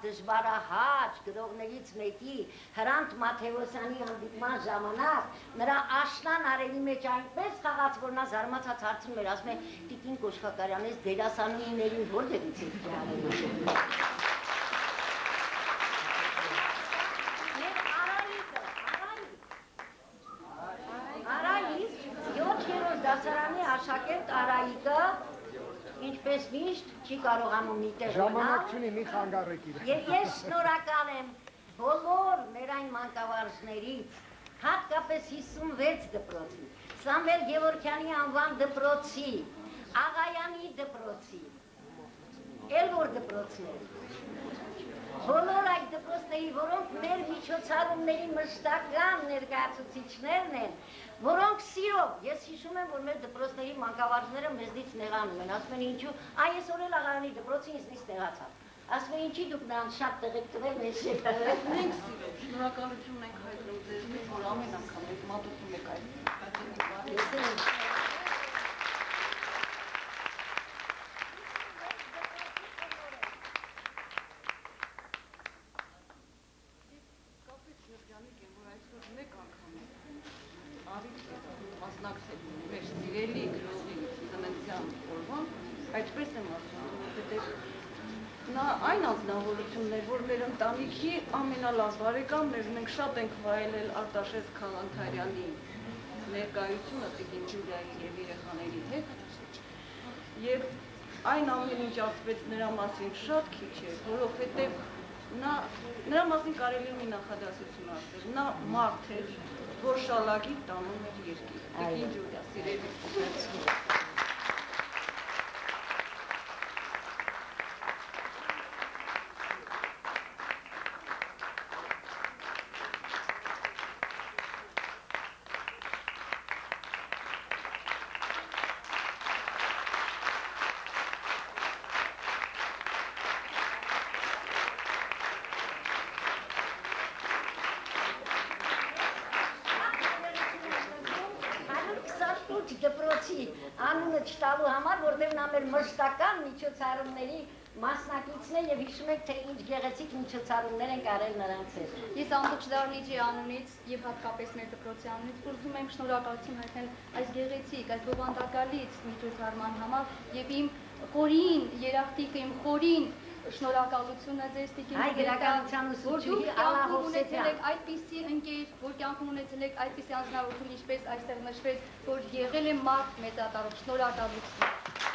դժվարահաճ գրողներից մեկի Հրանտ Մաթեոսյանի հանդիպման ժամանակ նրա աշնան արևի մեջ այնպես խաղաց, որ նա զարմացած հարցնում էր, ասում է Տիկին Կոշկակարյան, ես դերասանուհիներին որտեղից եք գալու։ Արայիկ, 7-րդ դասարանի աշակերտ Արայիկը ինչպես միշտ չի կարողանում մի տեղ ժամանակ չունի մի խանգարեք իր։ Եվ ես շնորհակալ եմ բոլոր մեր այն մանկավարժներից, հատկապես 56 դպրոցի, Սամվել Գևորգյանի անվան դպրոցի, Աղայանի դպրոցի, էլ որ դպրոցներ, բոլոր այդ դպրոցների, որոնք մեր միջոցառումների մշտական ներկայացուցիչներն են, որոնք սիրով, ես հիշում եմ, որ մեր դպրոցների մանկավարժները մեզնից նեղանում են, ասում են ինչու, այս օր էլ Աղայանի դպրոցին ինձնից նեղացավ, ասում են ինչի դուք նրան շատ տեղեք տվել, մեզ չեք տվել։ Մենք սիրով, շնորհակալություն ենք հայտնում ձեզ, որ ամեն անգամ եք մատուցում եք այդ։ Մեր սիրելի գրողի ծննդյան օրվան, այդպես եմ ասում, որովհետև նա այն անձնավորությունն էր, որ մեր ընտանիքի ամենալավ բարեկամն էր, մենք շատ ենք վայելել Արտաշես Քալանթարյանի ներկայությունը Տիկին Ջուլիայի և երեխաների հետ, և այն ամեն ինչ ասվեց նրա մասին շատ քիչ էր, որովհետև նրա մասին կարելի է մի նախադասություն ասել, նա մարդ էր, որ շալագի տանում էր երկիր։ Տիկին Ջուլիա, սիրելի։ Դպրոցի անունը չտալու համար, որտեղ նա մեր մշտական միջոցառումների մասնակիցն է եւ հիշում եք, թե ինչ գեղեցիկ միջոցառումներ են արել նրանց հետ։ Ես Անդոչ Դարնիջի անունից եւ հատկապես մեր դպրոցի անունից ուզում եմ շնորհակալություն հայտնել այս գեղեցիկ, այս բովանդակալից միջոցառման համար եւ իմ խորին երախտիկը, իմ խորին շնորհակալությունը ձեզ Տիկին գրականության ուսուցչուհի Ալլա Հովսեփյան։ Այդպիսի ընկեր, որ կյանքում ունեցել եք այդպիսի անձնավորություն, ինչպես այստեղ նշվեց, որ եղել է մարդ մեծատարով, շնորհակալություն։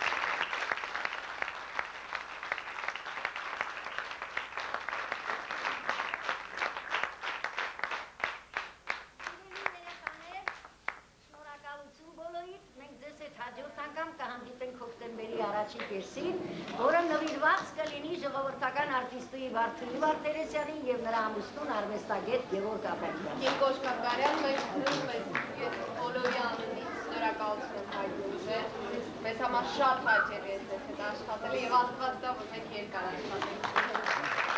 Առաջին կեսին, որը նվիրված կլինի ժողովրդական արտիստուհի Վարդուհի Վարդերեսյանին եւ նրա ամուսնուն արվեստագետ Գևորգ Աբրահամյանին։ Տիկին Կոշկակարյան, մեզ բոլորի անունից շնորհակալություն հայտնում եմ։ Մեզ համար շատ հաճելի է ձեզ հետ աշխատել եւ Աստված տա, որ մենք երկար աշխատենք։